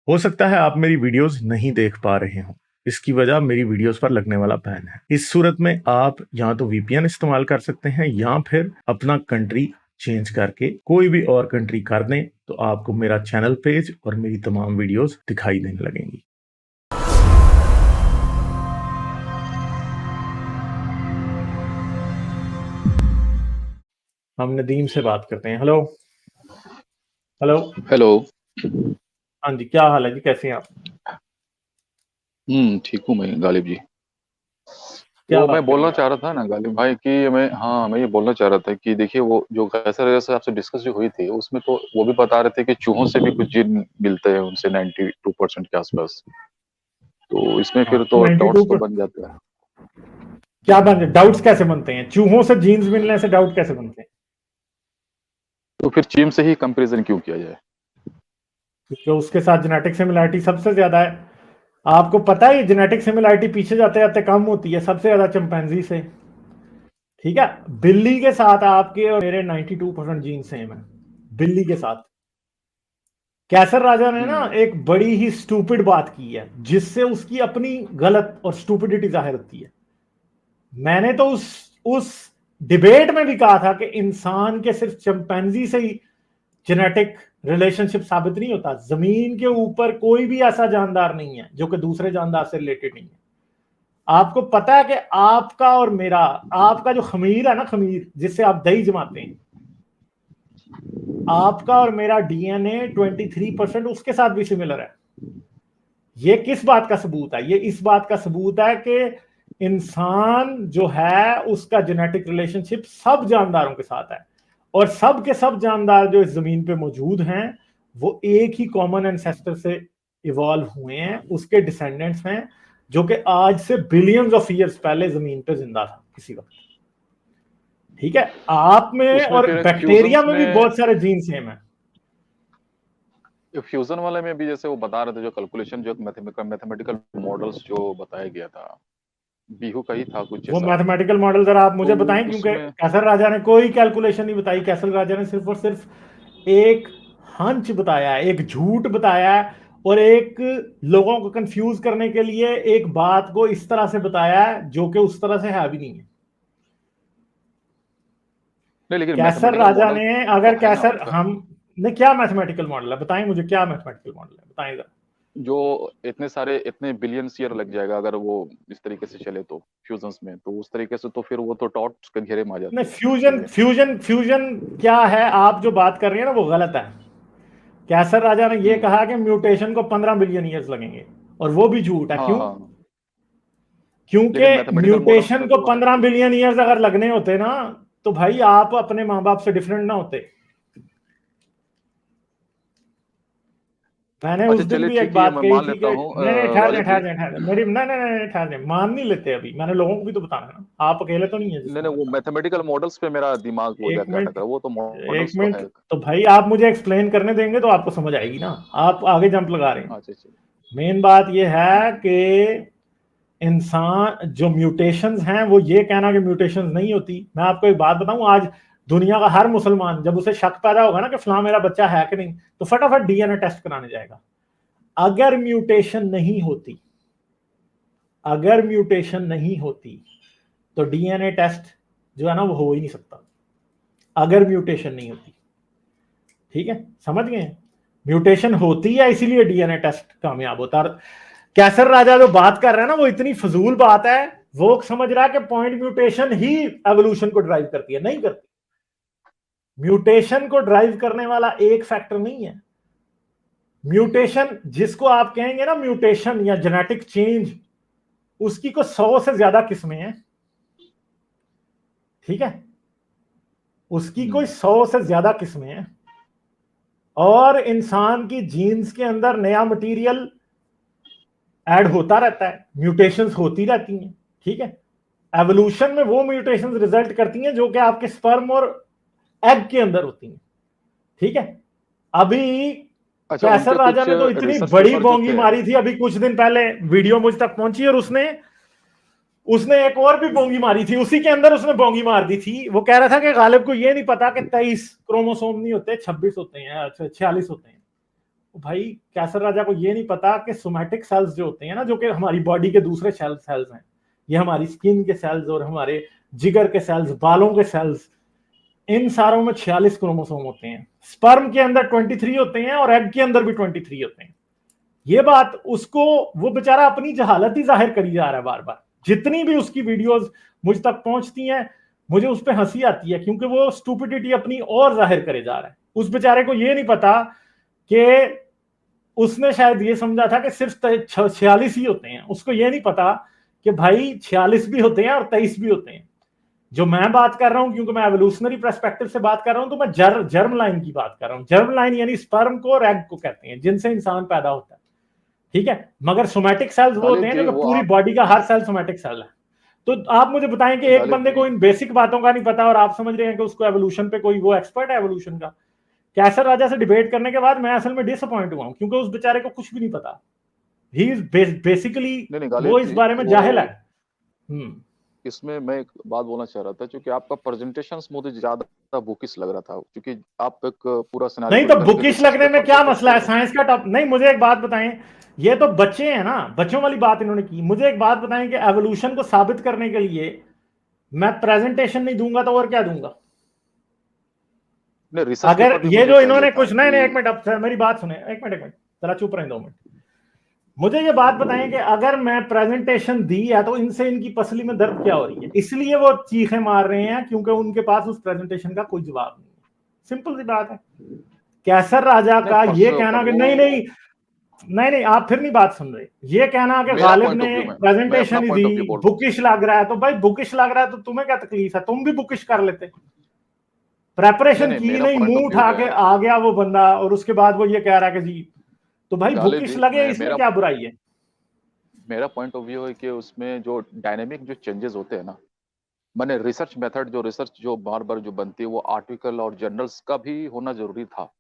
हो सकता है आप मेरी वीडियोस नहीं देख पा रहे हो। इसकी वजह मेरी वीडियोस पर लगने वाला बैन है। इस सूरत में आप या तो वीपीएन इस्तेमाल कर सकते हैं या फिर अपना कंट्री चेंज करके कोई भी और कंट्री कर दें, तो आपको मेरा चैनल पेज और मेरी तमाम वीडियोस दिखाई देने लगेंगी। हम नदीम से बात करते हैं। Hello hello hello. हाँ जी, क्या हाल है जी, कैसे हैं आप? ठीक हूँ मैं गालिब जी। क्या वो मैं बात बोलना करनी है आप? चाह रहा था ना गालिब भाई कि मैं ये बोलना चाह रहा था कि देखिए वो जो कैसर जैसे आपसे डिस्कस जो हुई थी उसमें तो वो भी बता रहे थे कि चूहों से भी कुछ जीन मिलते हैं उनसे 92% के आसपास। तो इसमें हाँ, फिर तो 92 डाउट्स तो बन जाते हैं। क्या बन डाउट्स कैसे बनते हैं? चूहों से जीन्स मिलने से डाउट कैसे बनते हैं? तो फिर चीन से ही कंपैरिजन क्यों किया जाए? क्योंकि उसके साथ जेनेटिक सिमिलरिटी सबसे ज्यादा है। आपको पता है जेनेटिक सिमिलरिटी पीछे जाते जाते कम होती है सबसे ज्यादा चिंपैंजी से। ठीक है, बिल्ली के साथ आपके और मेरे 92% जीन सेम है। बिल्ली के साथ कैसर राजा ने ना हम्म एक बड़ी ही स्टूपिड बात की है जिससे उसकी अपनी गलत और स्टूपिडिटी जाहिर होती है। मैंने तो उस डिबेट में भी कहा था कि इंसान के सिर्फ चिंपैंजी से ही जेनेटिक रिलेशनशिप साबित नहीं होता। जमीन के ऊपर कोई भी ऐसा जानदार नहीं है जो कि दूसरे जानदार से रिलेटेड नहीं है। आपको पता है कि आपका और मेरा, आपका जो खमीर है ना, खमीर जिससे आप दही जमाते हैं, आपका और मेरा डीएनए 23% उसके साथ भी सिमिलर है। ये किस बात का सबूत है? ये इस बात का सबूत है कि इंसान जो है उसका जेनेटिक रिलेशनशिप सब जानदारों के साथ है, और सब के सब जानदार जो इस जमीन पे मौजूद हैं वो एक ही कॉमन एंसेस्टर से इवॉल्व हुए हैं, उसके डिसेंडेंट्स हैं जो कि आज से बिलियंस ऑफ ईयर्स पहले जमीन पे जिंदा था किसी वक्त। ठीक है, आप में उसमें और फिर एक बैक्टीरिया फ्यूजन्स में भी में, बहुत सारे जीन सेम है। फ्यूजन वाले में भी जैसे वो बता रहे थे जो कैलकुलेशन जो मैथमेटिकल मॉडल्स जो बताया गया था, बीहू का ही था कुछ वो ऐसा। मैथमेटिकल मॉडल जरा आप तो मुझे बताएं, क्योंकि उसमें कैसर राजा ने कोई कैलकुलेशन नहीं बताई। कैसर राजा ने सिर्फ और सिर्फ एक हंच बताया है, एक झूठ बताया है, और एक लोगों को कंफ्यूज करने के लिए एक बात को इस तरह से बताया है जो कि उस तरह से है भी नहीं है। नहीं, लेकिन कैसर मैथमेटिकल राजा मॉडल ने, तो अगर है ना कैसर उनका। हम ने क्या मैथमेटिकल मॉडल है बताएं मुझे, क्या मैथमेटिकल मॉडल है बताएं जरा। जो इतने बिलियंस ईयर लग जाएगा अगर वो इस तरीके से चले तो फ्यूजन्स में, तो उस तरीके से तो फिर वो तो डॉट्स के घेरे में आ नहीं, जाती है फ्यूजन चीजें। फ्यूजन फ्यूजन क्या है आप जो बात कर रहे हैं ना वो गलत है। कैसर राजा ने यह हम्म। कहा कि म्यूटेशन को 15 बिलियन ईयर्स लगेंगे, और वो भी झूठ है। हाँ क्यों? हाँ। क्योंकि लेकिन मैथमेटिकल मॉडल्स म्यूटेशन में को तो वो है 15 कि बिलियन ईयर्स अगर लगने होते ना, तो भाई आप अपने माँ बाप से डिफरेंट ना होते। मैंने उस अच्छा दिन चलिए भी एक ठीक है, ये बात मैं कही मान थी लेता कि हूँ नहीं नहीं, ठहर जाए गालिब जी। ठहर जाए ठहर जाए मेरी, नहीं नहीं नहीं ठहर जाए, मान नहीं लेते अभी, मैंने लोगों को भी तो बताना है ना, आप अकेले तो नहीं है नहीं जिसको नहीं, मैं वो बता रहा मैथमेटिकल मॉडल्स पे मेरा दिमाग हूँ। वो एक जाके मिनट, अटक रहा है, वो तो एक मॉडल्स तो मिनट। है। तो भाई आप मुझे एक्सप्लेन करने देंगे तो आपको समझ आएगी ना, आप आगे जंप लगा रहे हैं। अच्छा चलिए। मेन बात यह है कि इंसान जो म्यूटेशंस हैं, वो ये कहना कि म्यूटेशंस नहीं होती। मैं आपको एक बात बताऊं, आज दुनिया का हर मुसलमान जब उसे शक पैदा होगा ना कि फलां मेरा बच्चा है कि नहीं, तो फटाफट डीएनए टेस्ट कराने जाएगा। अगर म्यूटेशन नहीं होती, अगर म्यूटेशन नहीं होती तो डीएनए टेस्ट जो है ना वो हो ही नहीं सकता, अगर म्यूटेशन नहीं होती। ठीक है, समझ गए? म्यूटेशन होती है इसीलिए डीएनए टेस्ट कामयाब होता है। कैसर राजा जो बात कर रहा है ना वो इतनी फजूल बात है। वो समझ रहा है कि पॉइंट म्यूटेशन ही एवोल्यूशन को ड्राइव करती है, नहीं करती। म्यूटेशन को ड्राइव करने वाला एक फैक्टर नहीं है। म्यूटेशन जिसको आप कहेंगे ना म्यूटेशन या जेनेटिक चेंज, उसकी को 100 से ज्यादा किस्में हैं। ठीक है, उसकी कोई 100 से ज्यादा किस्में हैं, और इंसान की जीन्स के अंदर नया मटेरियल ऐड होता रहता है, म्यूटेशंस होती रहती हैं। ठीक है, एवोल्यूशन में वो म्यूटेशंस रिजल्ट करती हैं जो कि आपके स्पर्म और एग के अंदर होती हैं। ठीक है, अभी अच्छा, कैसर उनके राजा कुछ ने तो इतनी रिसर्च बड़ी पेपर जो बोंगी थे। मारी थी, अभी कुछ दिन पहले वीडियो मुझ तक पहुंची, और उसने उसने एक और भी बोंगी मारी थी, उसी के अंदर उसने बोंगी मार दी थी। वो कह रहा था कि गालिब को ये नहीं पता कि 23 क्रोमोसोम नहीं होते, 26 होते हैं, 46 होते हैं। भाई कैसर राजा को ये नहीं पता कि सोमैटिक सेल्स जो होते हैं ना, जो कि हमारी बॉडी के दूसरे सेल्स हैं, ये हमारी स्किन के सेल्स और हमारे जिगर के सेल्स, बालों के सेल्स, इन सारों में 46 क्रोमोसोम होते हैं। स्पर्म के अंदर 23 होते हैं और एग के अंदर भी 23 होते हैं। ये बात उसको, वो बेचारा अपनी जहालत ही जाहिर करी जा रहा है बार बार। जितनी भी उसकी वीडियोस मुझ तक पहुंचती हैं, मुझे उस पर हंसी आती है, क्योंकि वो स्टूपिडिटी अपनी और जाहिर करे जा रहा है। उस बेचारे को ये नहीं पता कि उसने शायद ये समझा था कि सिर्फ 46 ही होते हैं। उसको ये नहीं पता कि भाई 46 भी होते हैं और 23 भी होते हैं। जो मैं बात कर रहा हूं, क्योंकि मैं एवोल्यूशनरी पर्सपेक्टिव से बात कर रहा हूं, तो मैं जर्म लाइन की बात कर रहा हूं। जर्म लाइन यानी स्पर्म को और एग को कहते हैं, जिनसे इंसान पैदा होता है, ठीक है। मगर सोमैटिक सेल्स वो होते हैं जो पूरी बॉडी का हर सेल सोमैटिक सेल है। तो आप मुझे बताएं कि एक बंदे को इन बेसिक बातों का नहीं पता और आप समझ रहे हैं कि उसको एवोल्यूशन पे कोई वो एक्सपर्ट है एवोल्यूशन का। कैसर राजा से डिबेट करने के बाद मैं असल में डिसअपॉइंट हुआ हूं, क्योंकि उस बेचारे को कुछ भी नहीं पता। ही इज बेसिकली वो इस बारे में जाहिल है। इसमें मैं एक बात बोलना चाह रहा था, क्योंकि आपका प्रेजेंटेशन मुझे ज्यादा बुकिश लग रहा था, क्योंकि आप एक पूरा नहीं तो बुकिश लगने में क्या मसला है, साइंस का टॉप नहीं। मुझे एक बात बताएं, ये तो बच्चे हैं ना, बच्चों वाली बात इन्होंने की। मुझे एक बात बताएं कि एवोल्यूशन को साबित करने के लिए मैं प्रेजेंटेशन नहीं दूंगा तो और क्या दूंगा? अगर ये जो इन्होंने कुछ नहीं, एक मिनट, अब मेरी बात सुने, एक मिनट जरा चुप रहे 2 मिनट। मुझे ये बात बताएं कि अगर मैं प्रेजेंटेशन दी है तो इनसे इनकी पसली में दर्द क्या हो रही है? इसलिए वो चीखें मार रहे हैं क्योंकि उनके पास उस प्रेजेंटेशन का कोई जवाब नहीं है। सिंपल सी बात है। कैसर राजा का ये कहना कि नहीं, आप फिर नहीं बात सुन रहे। ये कहना कि गालिब ने प्रेजेंटेशन दी, बुकिश लग रहा है, तो भाई बुकिश लग रहा है तो तुम्हें क्या तकलीफ है? तुम भी बुकिश कर लेते। प्रेपरेशन की नहीं, मुंह उठा के आ गया वो बंदा और उसके बाद वो ये कह रहा है कि जी, तो भाई बुकिश लगे, इसमें क्या बुराई है? मेरा पॉइंट ऑफ व्यू है कि उसमें जो डायनेमिक जो चेंजेस होते हैं ना, मैंने रिसर्च मेथड जो बार बार जो बनती है, वो आर्टिकल और जर्नल्स का भी होना जरूरी था,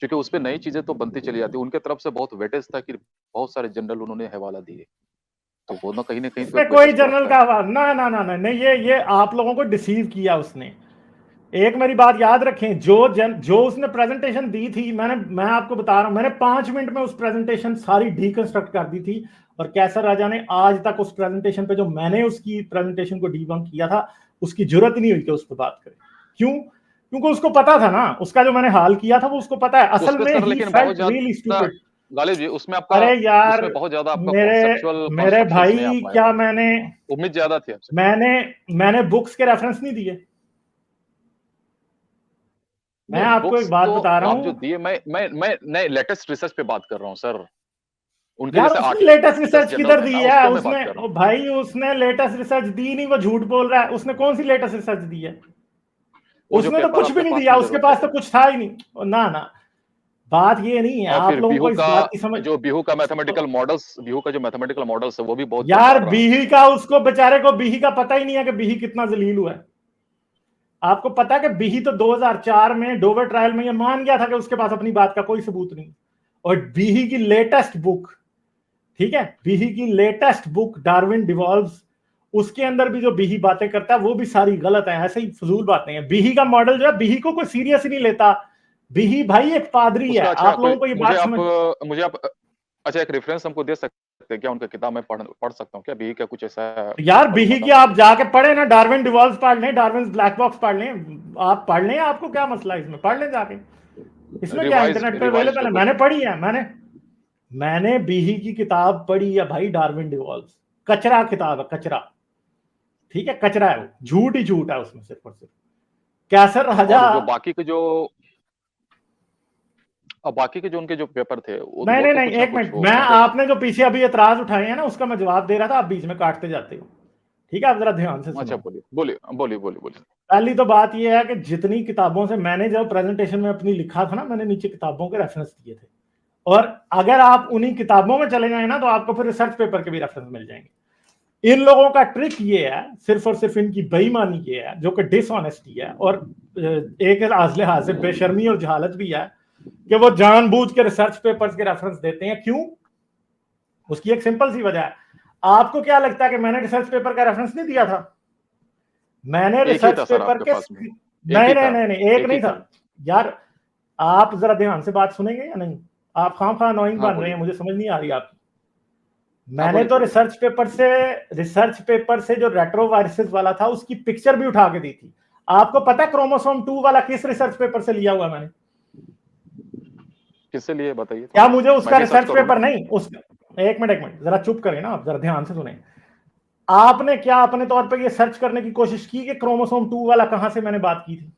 क्योंकि उसमें नई चीजें तो बनती चली जाती। उनके तरफ से बहुत वेटेज था कि बहुत सारे जर्नल उन्होंने हवाला दिए, तो वो ना कहीं कोई जर्नल का हवाला ना नहीं, ये आप लोगों को डिसीव किया उसने। एक मेरी बात याद रखें, जो उसने प्रेजेंटेशन दी थी, मैं आपको बता रहा हूं, मैंने 5 मिनट में उस प्रेजेंटेशन सारी डीकंस्ट्रक्ट कर दी थी। और कैसर राजा ने आज तक उस प्रेजेंटेशन पे, जो मैंने उसकी प्रेजेंटेशन को डीबंक किया था, उसकी जरूरत नहीं हुई कि उस पर बात करें। क्यों? क्योंकि उसको पता था ना, उसका जो मैंने हाल किया था वो उसको पता है। असल में he felt really stupid. Ghalib ji, उसमें आपका, अरे यार, उसमें बहुत ज्यादा आपका मेरे भाई, क्या मैंने उम्मीद ज्यादा थी आपसे। मैंने बुक्स के रेफरेंस नहीं दिए। मैं आपको एक बात बता रहा हूं, जो दिए, मैं लेटेस्ट रिसर्च पे बात कर रहा हूं सर। उनके यार उसने लेटेस्ट रिसर्च किधर दी है? उसने भाई, उसने लेटेस्ट रिसर्च दी नहीं, वो झूठ बोल रहा है। उसने कौन सी लेटेस्ट रिसर्च दी है? उसने तो कुछ भी नहीं दिया, उसके पास तो कुछ था ही नहीं। ना बात ये नहीं है, आप लोगों को इस बात की समझ। जो बिहू का मैथमेटिकल मॉडल्स है, वो भी बहुत यार बिही का, उसको बेचारे को बिही का पता ही नहीं है कि बिही कितना जलील हुआ है। आपको पता है कि बिही तो 2004 में डोवर ट्रायल में ये मान गया था कि उसके पास अपनी बात का कोई सबूत नहीं। और बिही की लेटेस्ट बुक, ठीक है, बिही की लेटेस्ट बुक डार्विन डिवॉल्व्स, उसके अंदर भी जो बिही बातें करता है वो भी सारी गलत है, ऐसे ही फजूल बातें हैं। बिही का मॉडल जो है, बिही को कोई सीरियस ही नहीं लेता। बिही भाई एक पादरी है। आप लोगों को ये बात समझ, मुझे आप अच्छा एक रेफरेंस हमको दे सकते हैं क्या? उनका किताब मैं पढ़ सकता हूँ क्या? बिही का कुछ ऐसा यार बिही की आप जाके पढ़े ना, डार्विन डिवॉल्व्स पढ़ लें, डार्विन ब्लैक बॉक्स पढ़ लें, आप पढ़ लें, आपको क्या मसला है इसमें? पढ़ लें जाके, इसमें क्या, इंटरनेट पे अवेलेबल है। मैंने पढ़ी है, मैंने बिही की किताब पढ़ी है भाई, डार्विन डिवॉल्व्स। कचरा किताब है, कचरा, ठीक है, कचरा है वो, झूठ ही झूठ है उसमें, सिर्फ और सिर्फ। कैसर राजा, बाकी के जो उनके जो पेपर थे, नहीं, एक मिनट, मैं आपने जो पीछे अभी एतराज उठाए हैं ना, उसका मैं जवाब दे रहा था, आप बीच में काटते जाते हो, ठीक है? आप जरा ध्यान से सुनो। अच्छा, बोलिए। पहली तो बात यह है कि जितनी किताबों से मैंने जब प्रेजेंटेशन में अपनी लिखा था ना, मैंने नीचे किताबों के रेफरेंस दिए थे। और अगर आप उन्हीं किताबों में चले जाए ना, तो आपको फिर रिसर्च पेपर के भी रेफरेंस मिल जाएंगे। इन लोगों का ट्रिक ये है, सिर्फ और सिर्फ इनकी बेईमानी ये है, जो कि डिसऑनेस्टी है, और एक लिहाज से बेशर्मी और जहालत भी है, कि वो जानबूझ के रिसर्च पेपर्स के रेफरेंस देते हैं। क्यों? उसकी एक सिंपल सी वजह है। आपको क्या लगता है कि मैंने रिसर्च पेपर का रेफरेंस नहीं दिया था? मैंने रिसर्च पेपर के नहीं, एक नहीं था यार। आप जरा ध्यान से बात सुनेंगे या नहीं? आप खामखा अनोइंग हाँ बन रहे हैं, बोलिए। मुझे समझ नहीं आ रही आपकी। हाँ मैंने बोलिए तो बोलिए। रिसर्च पेपर से जो रेट्रोवायरसेस वाला था उसकी पिक्चर भी उठा के दी थी। आपको पता है क्रोमोसोम 2 वाला किस रिसर्च पेपर से लिया हुआ मैंने? किससे लिए बताइए क्या थोड़ा, मुझे मैं उसका भी सर्च रिसर्च करूँ ना। पेपर नहीं उस एक मिनट जरा चुप करें ना, आप जरा ध्यान से सुने। आपने क्या अपने तौर पे ये सर्च करने की कोशिश की कि क्रोमोसोम 2 वाला कहां से मैंने बात की थी?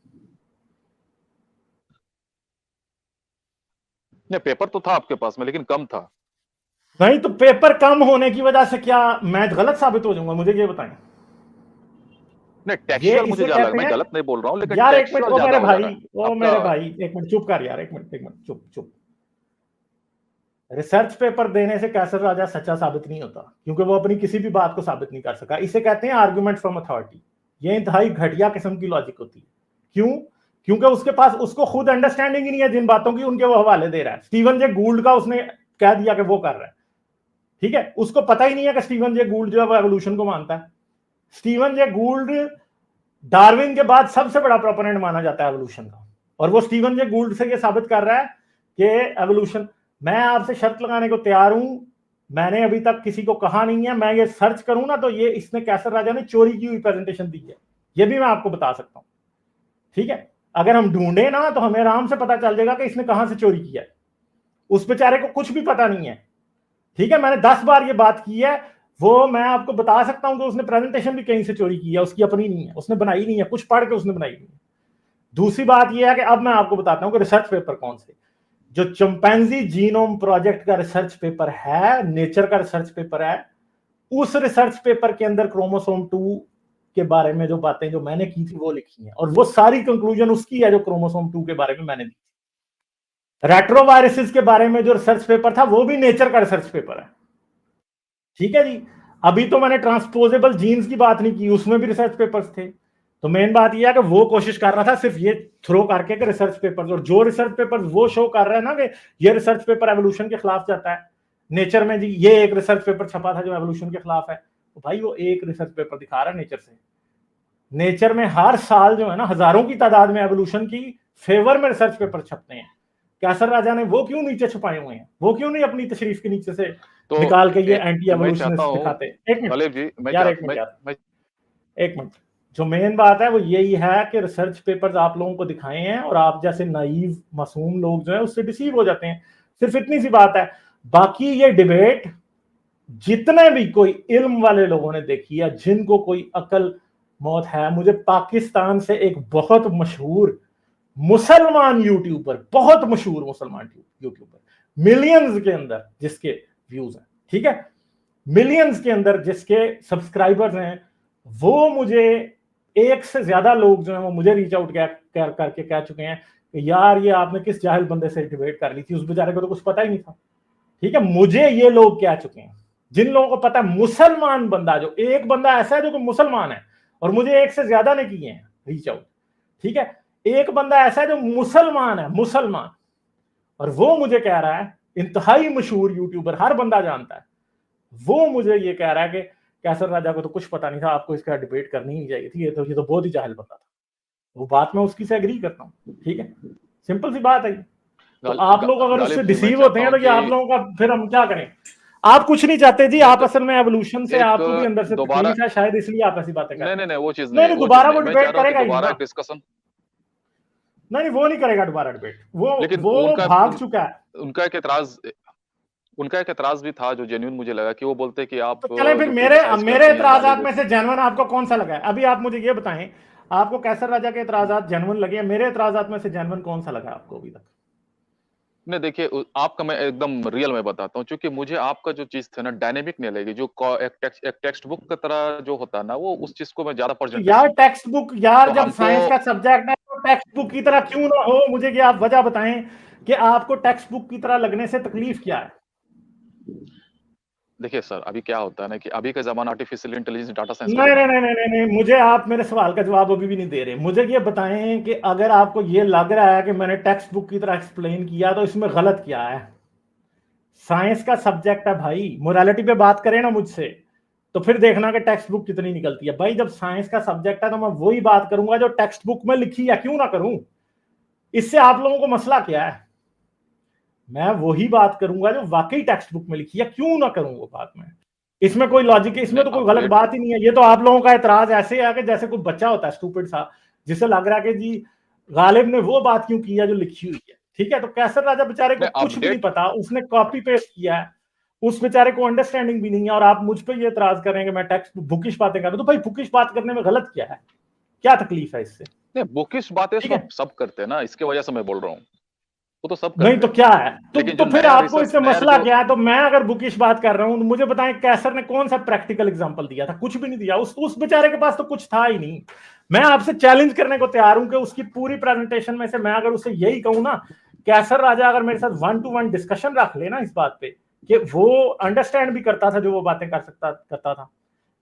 नहीं, पेपर तो था आपके पास में लेकिन कम था। नहीं तो पेपर कम होने की वजह से क्या मैं गलत साबित हो जाऊंगा? मुझे ये बताएं। नहीं, ये टेक्सचुअल मुझे इसे ज्यादा लगा, कहते मैं हैं। गलत नहीं बोल रहा हूँ लेकिन यार एक मिनट, टेक्सचुअल ज्यादा हो जा रहा है ओ आपका। मेरे भाई, एक मिनट चुप कर यार, एक मिनट चुप चुप। रिसर्च पेपर देने से कैसर राजा सच्चा साबित नहीं होता, क्योंकि वो अपनी किसी भी बात को साबित नहीं कर सका। इसे कहते हैं आर्गुमेंट फ्रॉम अथॉरिटी। ये इंतहाई घटिया किस्म की लॉजिक होती है। क्यों? क्योंकि उसके पास उसको खुद अंडरस्टैंडिंग ही नहीं है जिन बातों की, उनके वो हवाले दे रहा है। स्टीवन जे गूल्ड का उसने कह दिया कि वो कर रहा है, ठीक है। उसको पता ही नहीं है कि स्टीवन जे गूल्ड जो है वो एवोल्यूशन को मानता है। स्टीवन जे गूल्ड डार्विन के बाद सबसे बड़ा प्रोपोनेंट माना जाता है एवोल्यूशन का, और वो स्टीवन जे गूल्ड से ये साबित कर रहा है कि एवोल्यूशन। मैं आपसे शर्त लगाने को तैयार हूं, मैंने अभी तक किसी को कहा नहीं है, मैं ये सर्च करूं ना तो ये इसने कैसर राजा ने चोरी की हुई प्रेजेंटेशन दी है, ये भी मैं आपको बता सकता हूं, ठीक है। अगर हम ढूंढे ना तो हमें आराम से पता चल जाएगा कि इसने कहां से चोरी किया है। उस बेचारे को कुछ भी पता नहीं है, ठीक है। मैंने 10 बार ये बात की है, वो मैं आपको बता सकता हूं कि उसने प्रेजेंटेशन भी कहीं से चोरी की है, उसकी अपनी नहीं है, उसने बनाई नहीं है, कुछ पढ़ के उसने बनाई नहीं है। दूसरी बात यह है कि अब मैं आपको बताता हूं कि रिसर्च पेपर कौन से, जो चिंपैंजी जीनोम प्रोजेक्ट का रिसर्च पेपर है, नेचर का रिसर्च पेपर है, उस रिसर्च पेपर के अंदर क्रोमोसोम 2 के बारे में जो बातें जो मैंने की थी वो लिखी हैं, और वो सारी कंक्लूजन उसकी है जो क्रोमोसोम 2 के बारे में मैंने दी। रेट्रोवायरसेस के बारे में जो रिसर्च पेपर था वो भी नेचर का रिसर्च पेपर है, ठीक है जी। अभी तो मैंने ट्रांसपोजेबल जीन्स की बात नहीं की, उसमें भी रिसर्च पेपर्स थे। तो मेन बात यह है कि वो कोशिश कर रहा था सिर्फ ये थ्रो करके कि रिसर्च पेपर्स, और जो रिसर्च पेपर वो शो कर रहे हैं ना कि ये रिसर्च पेपर एवोल्यूशन के खिलाफ जाता है। नेचर में जी ये एक रिसर्च पेपर छपा था जो एवोल्यूशन के खिलाफ है, तो भाई वो एक रिसर्च पेपर दिखा रहा है नेचर से। नेचर में हर साल जो है ना हजारों की तादाद में एवोल्यूशन की फेवर में रिसर्च पेपर छपते हैं। कैसर राजा ने वो क्यों नीचे छुपाए हुए हैं? वो क्यों नहीं अपनी तशरीफ के नीचे से तो निकाल के ये एंटी मैं चाहता एवोल्यूशनिस्ट हूँ दिखाते? एक मिनट कलेब जी, यार, एक मिनट यार, एक मिनट। जो मेन बात है वो यही है कि रिसर्च पेपर्स आप लोगों को दिखाए हैं और आप जैसे नाइव मासूम लोग जो है उससे डिसीव हो जाते हैं, सिर्फ इतनी सी बात है। बाकी ये डिबेट जितने भी कोई इल्म वाले लोगों ने देखी है, जिनको कोई अकल मौत है, मुझे पाकिस्तान से एक बहुत मशहूर मुसलमान यूट्यूबर, बहुत मशहूर मुसलमान यूट्यूबर, मिलियंस के अंदर जिसके व्यूज हैं, ठीक है, मिलियंस के अंदर जिसके सब्सक्राइबर्स हैं, वो मुझे एक से ज्यादा लोग जो हैं वो मुझे रीच आउट करके कह चुके हैं कि यार ये आपने किस जाहिल बंदे से डिबेट कर ली थी, उस बेचारे को तो कुछ पता ही नहीं था, ठीक है। मुझे ये लोग कह चुके हैं, जिन लोगों को पता है, मुसलमान बंदा, जो एक बंदा ऐसा है जो कि मुसलमान है, और मुझे एक से ज्यादा ने किए हैं रीच आउट, ठीक है। एक बंदा ऐसा है जो मुसलमान है, मुसलमान, और वो मुझे कह रहा है, इंतहाई मशहूर यूट्यूबर, हर बंदा जानता है, वो मुझे ये कह रहा है कि कैसर राजा को तो कुछ पता नहीं था, आपको इसका डिबेट करनी ही चाहिए थी, ये तो बहुत ही जाहिल बंदा था। वो बात मैं उसकी से एग्री करता हूँ, ठीक है, सिंपल सी बात है। तो आप लोग अगर उससे गालिब जी, मैं डिसीव होते चाहता हैं हूँ तो ये कि आप लोगों का फिर हम क्या करें? आप कुछ नहीं चाहते जी, नहीं आप तो असल में एवोल्यूशन से एक आपको भी अंदर से दोबारा, तकलीफ है, शायद इसलिए आप ऐसी बातें कर नहीं रहे नहीं हैं। नहीं, वो चीज नहीं नहीं है, नहीं, वो चीज दोबारा नहीं, वो मैं चाह डिबेट रहा हूँ कि करेगा ही नहीं दोबारा ना। एक डिस्कशन। नहीं, वो नहीं करेगा दोबारा डिबेट, लेकिन वो भाग चुका है। उनका एक एतराज, उनका एक एतराज भी था जो जेन्युइन मुझे लगा, कि वो बोलते हैं कि आप तो चलें फिर, जो मेरे क्रिटिसाइज मेरे करते हैं, गाली एतराजात में देते से जेन्युइन आपको कौन सा लगा है? अभी आप मुझे ये बताएं, आपको कैसर राजा के एतराजात जेन्युइन लगे हैं? मेरे एतराजात में से जेन्युइन कौन सा लगा आपको अभी तक? नहीं देखिए, आपका मैं एकदम रियल में बताता हूँ, क्योंकि मुझे आपका जो चीज था ना डायनेमिक नहीं लगी, जो एक टेक्स्ट बुक की तरह जो होता है ना, वो उस चीज को मैं ज्यादा तो प्रेजेंटेशन यार करता हूँ। टेक्स्ट बुक, यार तो जब हमको साइंस का सब्जेक्ट है तो टेक्स्ट बुक की तरह क्यों ना हो? मुझे ये आप वजह बताएं कि आपको टेक्स्ट बुक की तरह लगने से तकलीफ क्या है? देखिए सर, अभी क्या होता है ना कि अभी का जमाना आर्टिफिशियल इंटेलिजेंस, डाटा साइंस का नहीं नहीं जमाना नहीं है। नहीं नहीं नहीं, मुझे आप मेरे सवाल का जवाब अभी भी नहीं दे रहे। मुझे ये बताएं कि अगर आपको ये लग रहा है कि मैंने टेक्स्ट बुक की तरह एक्सप्लेन किया तो इसमें गलत क्या है? साइंस का सब्जेक्ट है भाई, मोरालिटी पे बात करें ना मुझसे, तो फिर देखना कि टेक्स्ट बुक कितनी निकलती है। भाई जब साइंस का सब्जेक्ट है तो मैं वही बात करूंगा जो टेक्स्ट बुक में लिखी है, क्यों ना करूं? इससे आप लोगों को मसला क्या है? मैं वही बात करूंगा जो वाकई टेक्स्ट बुक में लिखी है, क्यों ना करूं वो बात मैं। इसमें कोई लॉजिक, इसमें तो कोई गलत अपडेट बात ही नहीं है। ये तो आप लोगों का एतराज ऐसे है कि जैसे कोई बच्चा होता है स्टूपिड सा, जिसे लग रहा है कि जी गालिब ने वो बात क्यों की है जो लिखी हुई है। ठीक है, तो कैसर राजा बेचारे को कुछ भी नहीं पता, उसने कॉपी पेस्ट किया है, उस बेचारे को अंडरस्टैंडिंग भी नहीं है, और आप मुझ पर ये एतराज कर रहे हैं कि मैं टेक्स्ट बुकिश बातें कर रहा हूं। तो भाई बुकिश बात करने में गलत क्या है, क्या तकलीफ है इससे? नहीं, बुकिश बातें ठीक है, सब करते हैं ना, इसके वजह से मैं बोल रहा हूँ, वो तो सब नहीं करते तो हैं। क्या है, लेकिन तो जो फिर नया आपको रिसर्च, इससे नया मसला जो क्या है? तो मैं अगर बुकिश बात कर रहा हूं तो मुझे बताएं कैसर ने कौन सा प्रैक्टिकल एग्जांपल दिया था? कुछ भी नहीं दिया। उस बेचारे के पास तो कुछ था ही नहीं। मैं आपसे चैलेंज करने को तैयार हूं कि उसकी पूरी प्रेजेंटेशन में से मैं अगर उसे यही कहूं ना, कैसर राजा अगर मेरे साथ 1-to-1 डिस्कशन रख लेना इस बात पे कि वो अंडरस्टैंड भी करता था जो वो बातें करता था।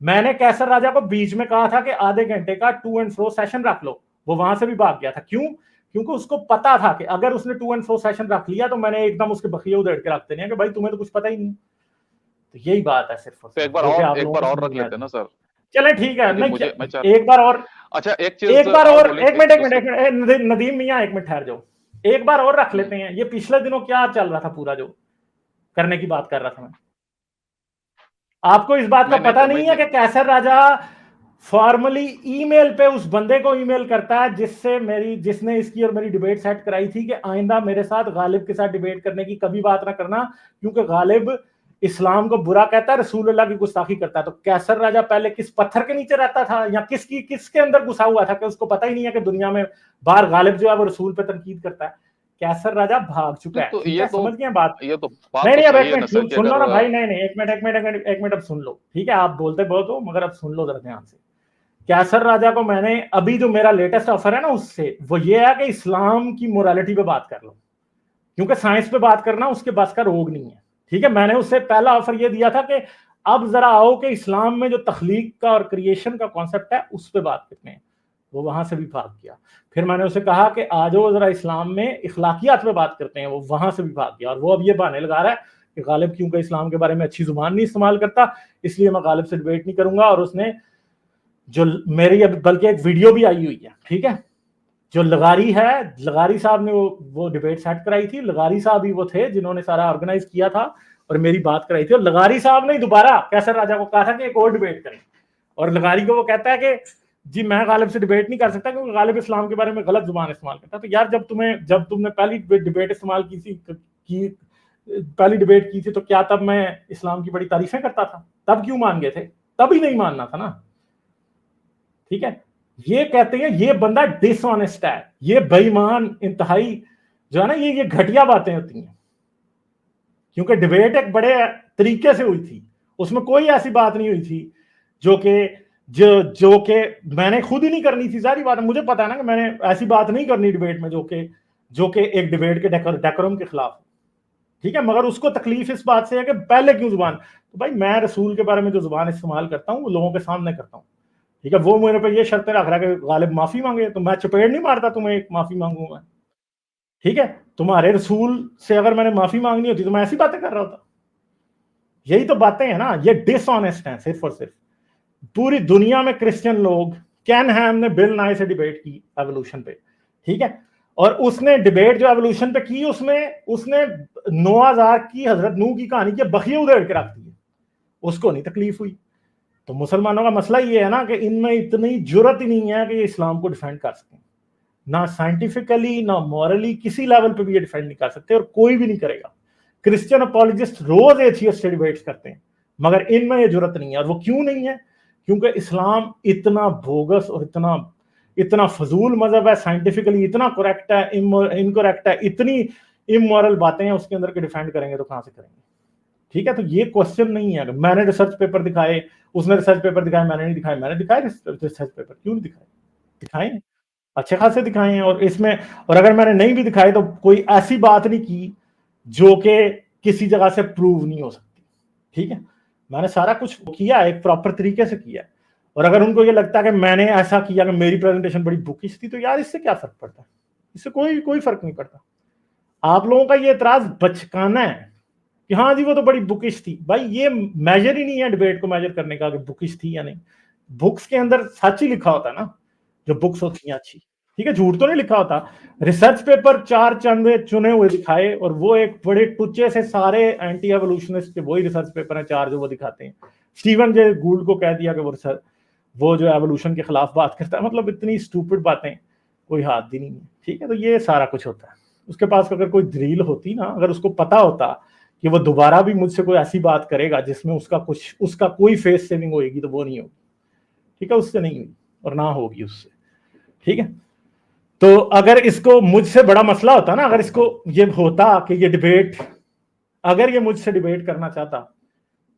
मैंने कैसर राजा को बीच में कहा था कि आधे घंटे का टू एंड फ्रो सेशन रख लो, वो वहां से भी भाग गया था। क्यों? क्योंकि उसको पता था कि अगर उसने टू एंड फ्रो सेशन रख लिया तो मैंने एकदम उसके बखिए उधेड़ के रख देने हैं कि भाई तुम्हें तो कुछ पता ही नहीं। तो यही बात है सिर्फ और तो सिर्फ, जो कि आप एक लोगों बार को और समझ रख नहीं लेते हैं ना आती। सर, चले ठीक है, क्योंकि नहीं मुझे मैं चाह एक बार और, अच्छा एक एक चीज बार आप और, बोले एक थे मिनट एक दूसरे। मिनट एक मिनट, नदीम मियां एक मिनट ठहर जाओ। एक बार और रख हम्म, लेते हैं। ये पिछले दिनों क्या चल रहा था पूरा जो करने की बात कर रहा था मैं, आपको इस बात का पता नहीं है कि कैसर राजा फॉर्मली ईमेल पे उस बंदे को ईमेल करता है जिसने इसकी और मेरी डिबेट सेट कराई थी कि आइंदा मेरे साथ गालिब के साथ डिबेट करने की कभी बात ना करना, क्योंकि गालिब इस्लाम को बुरा कहता है, रसूल अल्लाह की गुस्ताखी करता है। तो कैसर राजा पहले किस पत्थर के नीचे रहता था, या किसके अंदर घुसा हुआ था कि उसको पता ही नहीं है कि दुनिया में बाहर गालिब जो है वो रसूल पे तनकीद करता है। कैसर राजा भाग चुका है। ठीक है, समझ गए बात? ये तो बात नहीं तो नहीं, अब एक सही है ना मिनट सर कि सुन लो अगर ना भाई, नहीं नहीं, एक मिनट अब सुन लो। ठीक है, आप बोलते बहुत हो मगर अब सुन लो जरा ध्यान से। कैसर राजा को मैंने अभी जो मेरा लेटेस्ट ऑफर है ना उससे, वो ये है कि इस्लाम की मोरालिटी पे बात कर लो, क्योंकि साइंस पे बात करना उसके बस का रोग नहीं है। ठीक है, मैंने उससे पहला ऑफर ये दिया था कि अब जरा आओ कि इस्लाम में जो तखलीक का और क्रिएशन का कॉन्सेप्ट है उस पर बात करते हैं। वो वहां से भी भाग गया। फिर मैंने उसे कहा कि आ जाओ जरा इस्लाम में इखलाकियात पे बात करते हैं, वो वहां से भी भाग गया। और वो अब ये बहाने लगा रहा है कि गालिब क्योंकि इस्लाम के बारे में अच्छी जुबान नहीं इस्तेमाल करता, इसलिए मैं गालिब से डिबेट नहीं करूंगा। और उसने जो मेरी अब बल्कि एक वीडियो भी आई हुई है, ठीक है, जो लगारी है, लगारी साहब ने वो डिबेट सेट कराई थी। लगारी साहब ही वो थे जिन्होंने सारा ऑर्गेनाइज किया था और मेरी बात कराई थी। और लगारी साहब ने दोबारा कैसर राजा को कहा था कि एक और डिबेट करें, और लगारी को वो कहता है कि जी मैं गालिब से डिबेट नहीं कर सकता क्योंकि गालिब इस्लाम के बारे में गलत जुबान इस्तेमाल करता है। तो यार जब तुमने पहली डिबेट इस्तेमाल पहली डिबेट की थी तो क्या तब मैं इस्लाम की बड़ी तारीफें करता था? तब क्यों मान गए थे? तब ही नहीं मानना था ना। ठीक है, ये कहते हैं ये बंदा डिसऑनेस्ट है, ये बेईमान इंतहाई जो है ना, ये घटिया बातें होती हैं। क्योंकि डिबेट एक बड़े तरीके से हुई थी, उसमें कोई ऐसी बात नहीं हुई थी जो कि जो कि मैंने खुद ही नहीं करनी थी। सारी बात मुझे पता है ना कि मैंने ऐसी बात नहीं करनी डिबेट में जो कि एक डिबेट के डेकोरम के खिलाफ। ठीक है, मगर उसको तकलीफ इस बात से है कि पहले क्यों जुबान, तो भाई मैं रसूल के बारे में जो जुबान इस्तेमाल करता हूँ वो लोगों के सामने करता हूँ। ठीक है, वो मेरे पे ये शर्तें रख रहा है कि गालिब माफी मांगे, तो मैं चपेट नहीं मारता तुम्हें एक माफी मांगू मैं। ठीक है, तुम्हारे रसूल से अगर मैंने माफी मांगनी होती तो मैं ऐसी बातें कर रहा होता। यही तो बातें हैं ना, ये डिसऑनेस्ट हैं सिर्फ और सिर्फ। पूरी दुनिया में क्रिश्चियन लोग, कैन हैम ने बिल नाई से डिबेट की एवोल्यूशन पे। ठीक है, और उसने डिबेट जो एवोल्यूशन पे की उसमें उसने नोआजार की, हजरत नूह की कहानी के बखिए उधेड़ के रख दिए, उसको नहीं तकलीफ हुई। तो मुसलमानों का मसला ये है ना कि इनमें इतनी जुर्रत ही नहीं है कि ये इस्लाम को डिफेंड कर सकें, ना साइंटिफिकली ना मॉरली, किसी लेवल पे भी ये डिफेंड नहीं कर सकते और कोई भी नहीं करेगा। क्रिश्चियन अपॉलोजिस्ट रोज एथियस्ट से डिबेट्स करते हैं, मगर इनमें ये जुर्रत नहीं है। और वो क्यों नहीं है? क्योंकि इस्लाम इतना बोगस और इतना इतना फजूल मजहब है, साइंटिफिकली इतना करेक्ट है, इनकरेक्ट है, इतनी इमोरल बातें हैं उसके अंदर के डिफेंड करेंगे तो कहां से करेंगे? ठीक है, तो ये क्वेश्चन नहीं है। मैंने रिसर्च पेपर दिखाए, उसने रिसर्च पेपर दिखाए, मैंने नहीं दिखाए। मैंने दिखाए रिसर्च पेपर, क्यों नहीं दिखाए? दिखाए, अच्छे खासे दिखाए हैं। और इसमें, और अगर मैंने नहीं भी दिखाए तो कोई ऐसी बात नहीं की जो कि किसी जगह से प्रूव नहीं हो सकती। ठीक है, मैंने सारा कुछ किया, एक प्रॉपर तरीके से किया। और अगर उनको ये लगता है कि मैंने ऐसा किया कि मेरी प्रेजेंटेशन बड़ी बुकिश थी, तो यार इससे क्या फर्क पड़ता है? इससे कोई कोई फर्क नहीं पड़ता। आप लोगों का ये एतराज बचकाना है कि हाँ जी वो तो बड़ी बुकिश थी। भाई ये मेजर ही नहीं है डिबेट को मेजर करने का कि बुकिश थी या नहीं। बुक्स के अंदर सच ही लिखा होता है ना, जो बुक्स होती हैं अच्छी। ठीक है, झूठ तो नहीं लिखा होता। रिसर्च पेपर 4 चंद चुने हुए दिखाए, और वो एक बड़े टुच्चे से सारे एंटी एवोल्यूशनिस्ट के वही रिसर्च पेपर हैं 4 जो वो दिखाते हैं। स्टीवन जे गूल्ड को कह दिया कि वो जो एवोल्यूशन के खिलाफ बात करता है। मतलब इतनी स्टूपिड बातें कोई हाथ ही नहीं है। ठीक है, तो ये सारा कुछ होता है। उसके पास अगर कोई दलील होती ना, अगर उसको पता होता कि वो दोबारा भी मुझसे कोई ऐसी बात करेगा जिसमें उसका कोई फेस सेविंग होगी, तो वो नहीं होगी। ठीक है, उससे नहीं हुई और ना होगी उससे। ठीक है, तो अगर इसको मुझसे बड़ा मसला होता ना, अगर इसको ये होता कि ये डिबेट, अगर ये मुझसे डिबेट करना चाहता,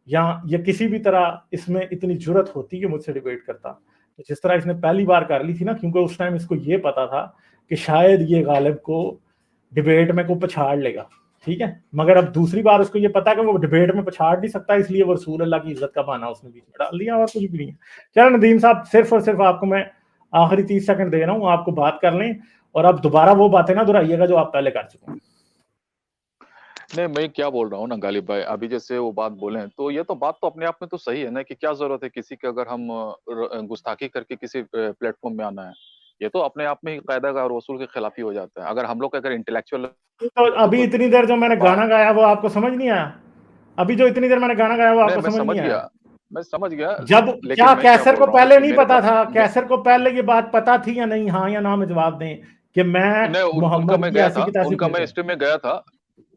या ये किसी भी तरह इसमें इतनी जुर्रत होती कि मुझसे डिबेट करता, तो जिस तरह इसने पहली बार कर ली थी ना, क्योंकि उस टाइम इसको ये पता था कि शायद ये गालिब को डिबेट में को पछाड़ लेगा। ठीक है, मगर अब दूसरी बार उसको ये पता है कि वो डिबेट में पछाड़ नहीं सकता, इसलिए वो रसूल अल्लाह की इज्जत का बहाना उसने बीच में डाल दिया, और कुछ भी नहीं है। चलो नदीम साहब, सिर्फ और सिर्फ आपको मैं आखिरी 30 सेकंड दे रहा हूँ, आपको बात कर लें, और अब दोबारा वो बातें ना दोहराइएगा जो आप पहले कर चुके हैं। नहीं, मैं क्या बोल रहा हूँ ना गालिब भाई, अभी जैसे वो बात बोले हैं, तो ये तो बात तो अपने आप में तो सही है ना, कि क्या जरूरत है किसी के, अगर हम गुस्ताखी करके किसी प्लेटफॉर्म में आना है, ये तो अपने आप में ही कायदा का और रसूल के खिलाफ ही हो जाता है। अगर हम लोग अगर इंटेलेक्चुअल तो अभी इतनी देर जो मैंने गाना गाया वो आपको समझ नहीं आया? अभी जो इतनी देर मैंने गाना गाया वो नहीं, आपको समझ नहीं आया? मैं समझ गया, जब लेकिन क्या मैं क्या कैसर बोल को रहा हूँ पहले कि नहीं मेरे पता पास था? कैसर को पहले ये बात पता थी या नहीं? हाँ या ना में जवाब दें कि मैं नहीं, उनका मोहम्मद मैं की गया ऐसी था, की तैसी उनका भेज मैं रहा हूं। स्ट्रीम में गया था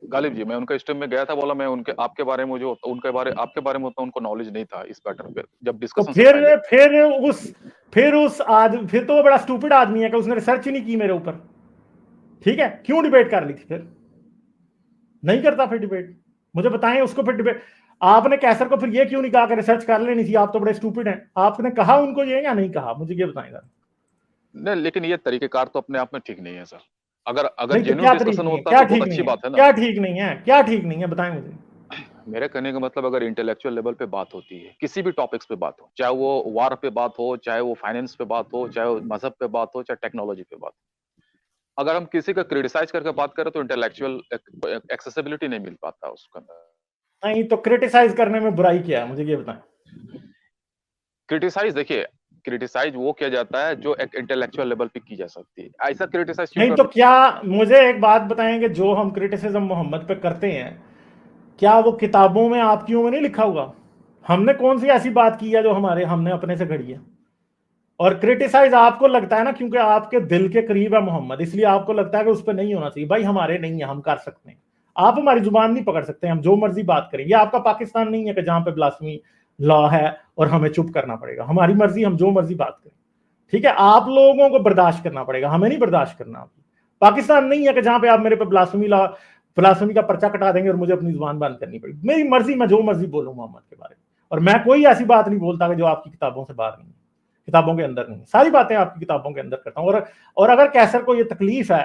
गालिब जी, मैं उनका स्ट्रीम में गया था, बोला मैं उनके आपके बारे में जो उनके बारे आपके बारे में उतना उनको नॉलेज नहीं था इस मैटर पे, जब तो डिस्कशन से पहले। फिर तो वो बड़ा स्टूपिड आदमी है कि उसने रिसर्च ही नहीं की मेरे ऊपर। ठीक है, क्यों डिबेट कर ली थी फिर? नहीं करता फिर डिबेट। मुझे बताएं उसको फिर डिबेट। आपने कैसर को फिर ये क्यों नहीं कहा कि रिसर्च कर लेनी थी, आप तो बड़े स्टूपिड हैं? आपने कहा उनको ये या नहीं कहा? मुझे ये बताएगा। नहीं, लेकिन ये तरीकेकार तो अपने आप में ठीक नहीं है सर। अगर अगर नहीं तो जेन्युइन क्या तरीक डिस्कशन नहीं है? होता क्या तो बहुत ठीक नहीं अच्छी है? बात है ना। क्या ठीक नहीं है? क्या ठीक नहीं है, बताएं मुझे। मेरे कहने का मतलब, अगर इंटेलेक्चुअल लेवल पे बात होती है, किसी भी टॉपिक्स पे बात हो, चाहे वो वार पे बात हो, चाहे वो फाइनेंस पे बात हो, चाहे वो मजहब पे बात हो, चाहे टेक्नोलॉजी पे बात हो, अगर हम किसी का क्रिटिसाइज करके बात करें तो इंटेलेक्चुअल एक्सेसिबिलिटी नहीं मिल पाता उसके अंदर। नहीं तो क्रिटिसाइज करने में बुराई क्या है, मुझे ये बताएं। क्रिटिसाइज देखिए, क्रिटिसाइज वो किया जाता है जो एक इंटेलेक्चुअल लेवल पे की जा सकती है, ऐसा क्रिटिसाइज क्यों नहीं कर तो लो। क्या, मुझे एक बात बताएंगे, जो हम क्रिटिसिज्म मोहम्मद पे करते हैं, क्या वो किताबों में आपकी में नहीं लिखा हुआ? हमने कौन सी ऐसी बात की है जो हमने अपने से घड़ी है? और क्रिटिसाइज आपको लगता है ना, क्योंकि आपके दिल के करीब है मोहम्मद, इसलिए आपको लगता है कि उस पर नहीं होना चाहिए। भाई हमारे नहीं है, हम कर सकते हैं। आप हमारी जुबान नहीं पकड़ सकते, हम जो मर्जी बात करें। ये आपका पाकिस्तान नहीं है कि जहां पे ब्लास्फेमी लॉ है और हमें चुप करना पड़ेगा। हमारी मर्जी, हम जो मर्जी बात करें। ठीक है, आप लोगों को बर्दाश्त करना पड़ेगा, हमें नहीं बर्दाश्त करना। पाकिस्तान नहीं है कि जहां पे आप मेरे पे ब्लास्फेमी का पर्चा कटा देंगे और मुझे अपनी जुबान बंद करनी पड़ेगी। मेरी मर्जी, मैं जो मर्जी बोलूं मोहम्मद के बारे में। और मैं कोई ऐसी बात नहीं बोलता कि जो आपकी किताबों से बाहर नहीं है, किताबों के अंदर नहीं। सारी बातें आपकी किताबों के अंदर करता हूं। और अगर कैसर को ये तकलीफ है,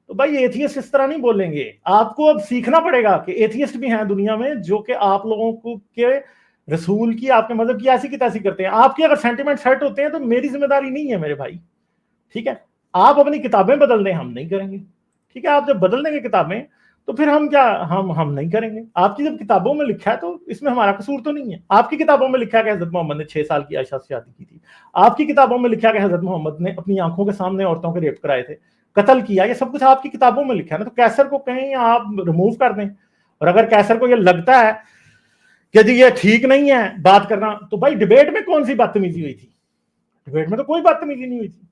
तो भाई एथियस्ट इस तरह नहीं बोलेंगे। आपको अब सीखना पड़ेगा कि एथियस्ट भी हैं दुनिया में जो कि आप लोगों को के रसूल की, आपके मजहब की ऐसी की तैसी करते हैं। आपके अगर सेंटिमेंट हर्ट होते हैं तो मेरी जिम्मेदारी नहीं है मेरे भाई। ठीक है, आप अपनी किताबें बदल दें, हम नहीं करेंगे। ठीक है, आप जब बदल देंगे किताबें, तो फिर हम क्या, हम नहीं करेंगे। आपकी जब किताबों में लिखा है तो इसमें हमारा कसूर तो नहीं है। आपकी किताबों में लिखा है कि हजरत मोहम्मद ने 6 साल की आयशा से शादी की थी। आपकी किताबों में लिखा है कि हजरत मोहम्मद ने अपनी आंखों के सामने औरतों के रेप कराए थे, कत्ल किया। ये सब कुछ आपकी किताबों में लिखा है ना। तो कैसर को कहीं आप रिमूव कर दें। और अगर कैसर को ये लगता है कि जी ये ठीक नहीं है बात करना, तो भाई डिबेट में कौन सी बदतमीजी हुई थी? डिबेट में तो कोई बदतमीजी नहीं हुई थी।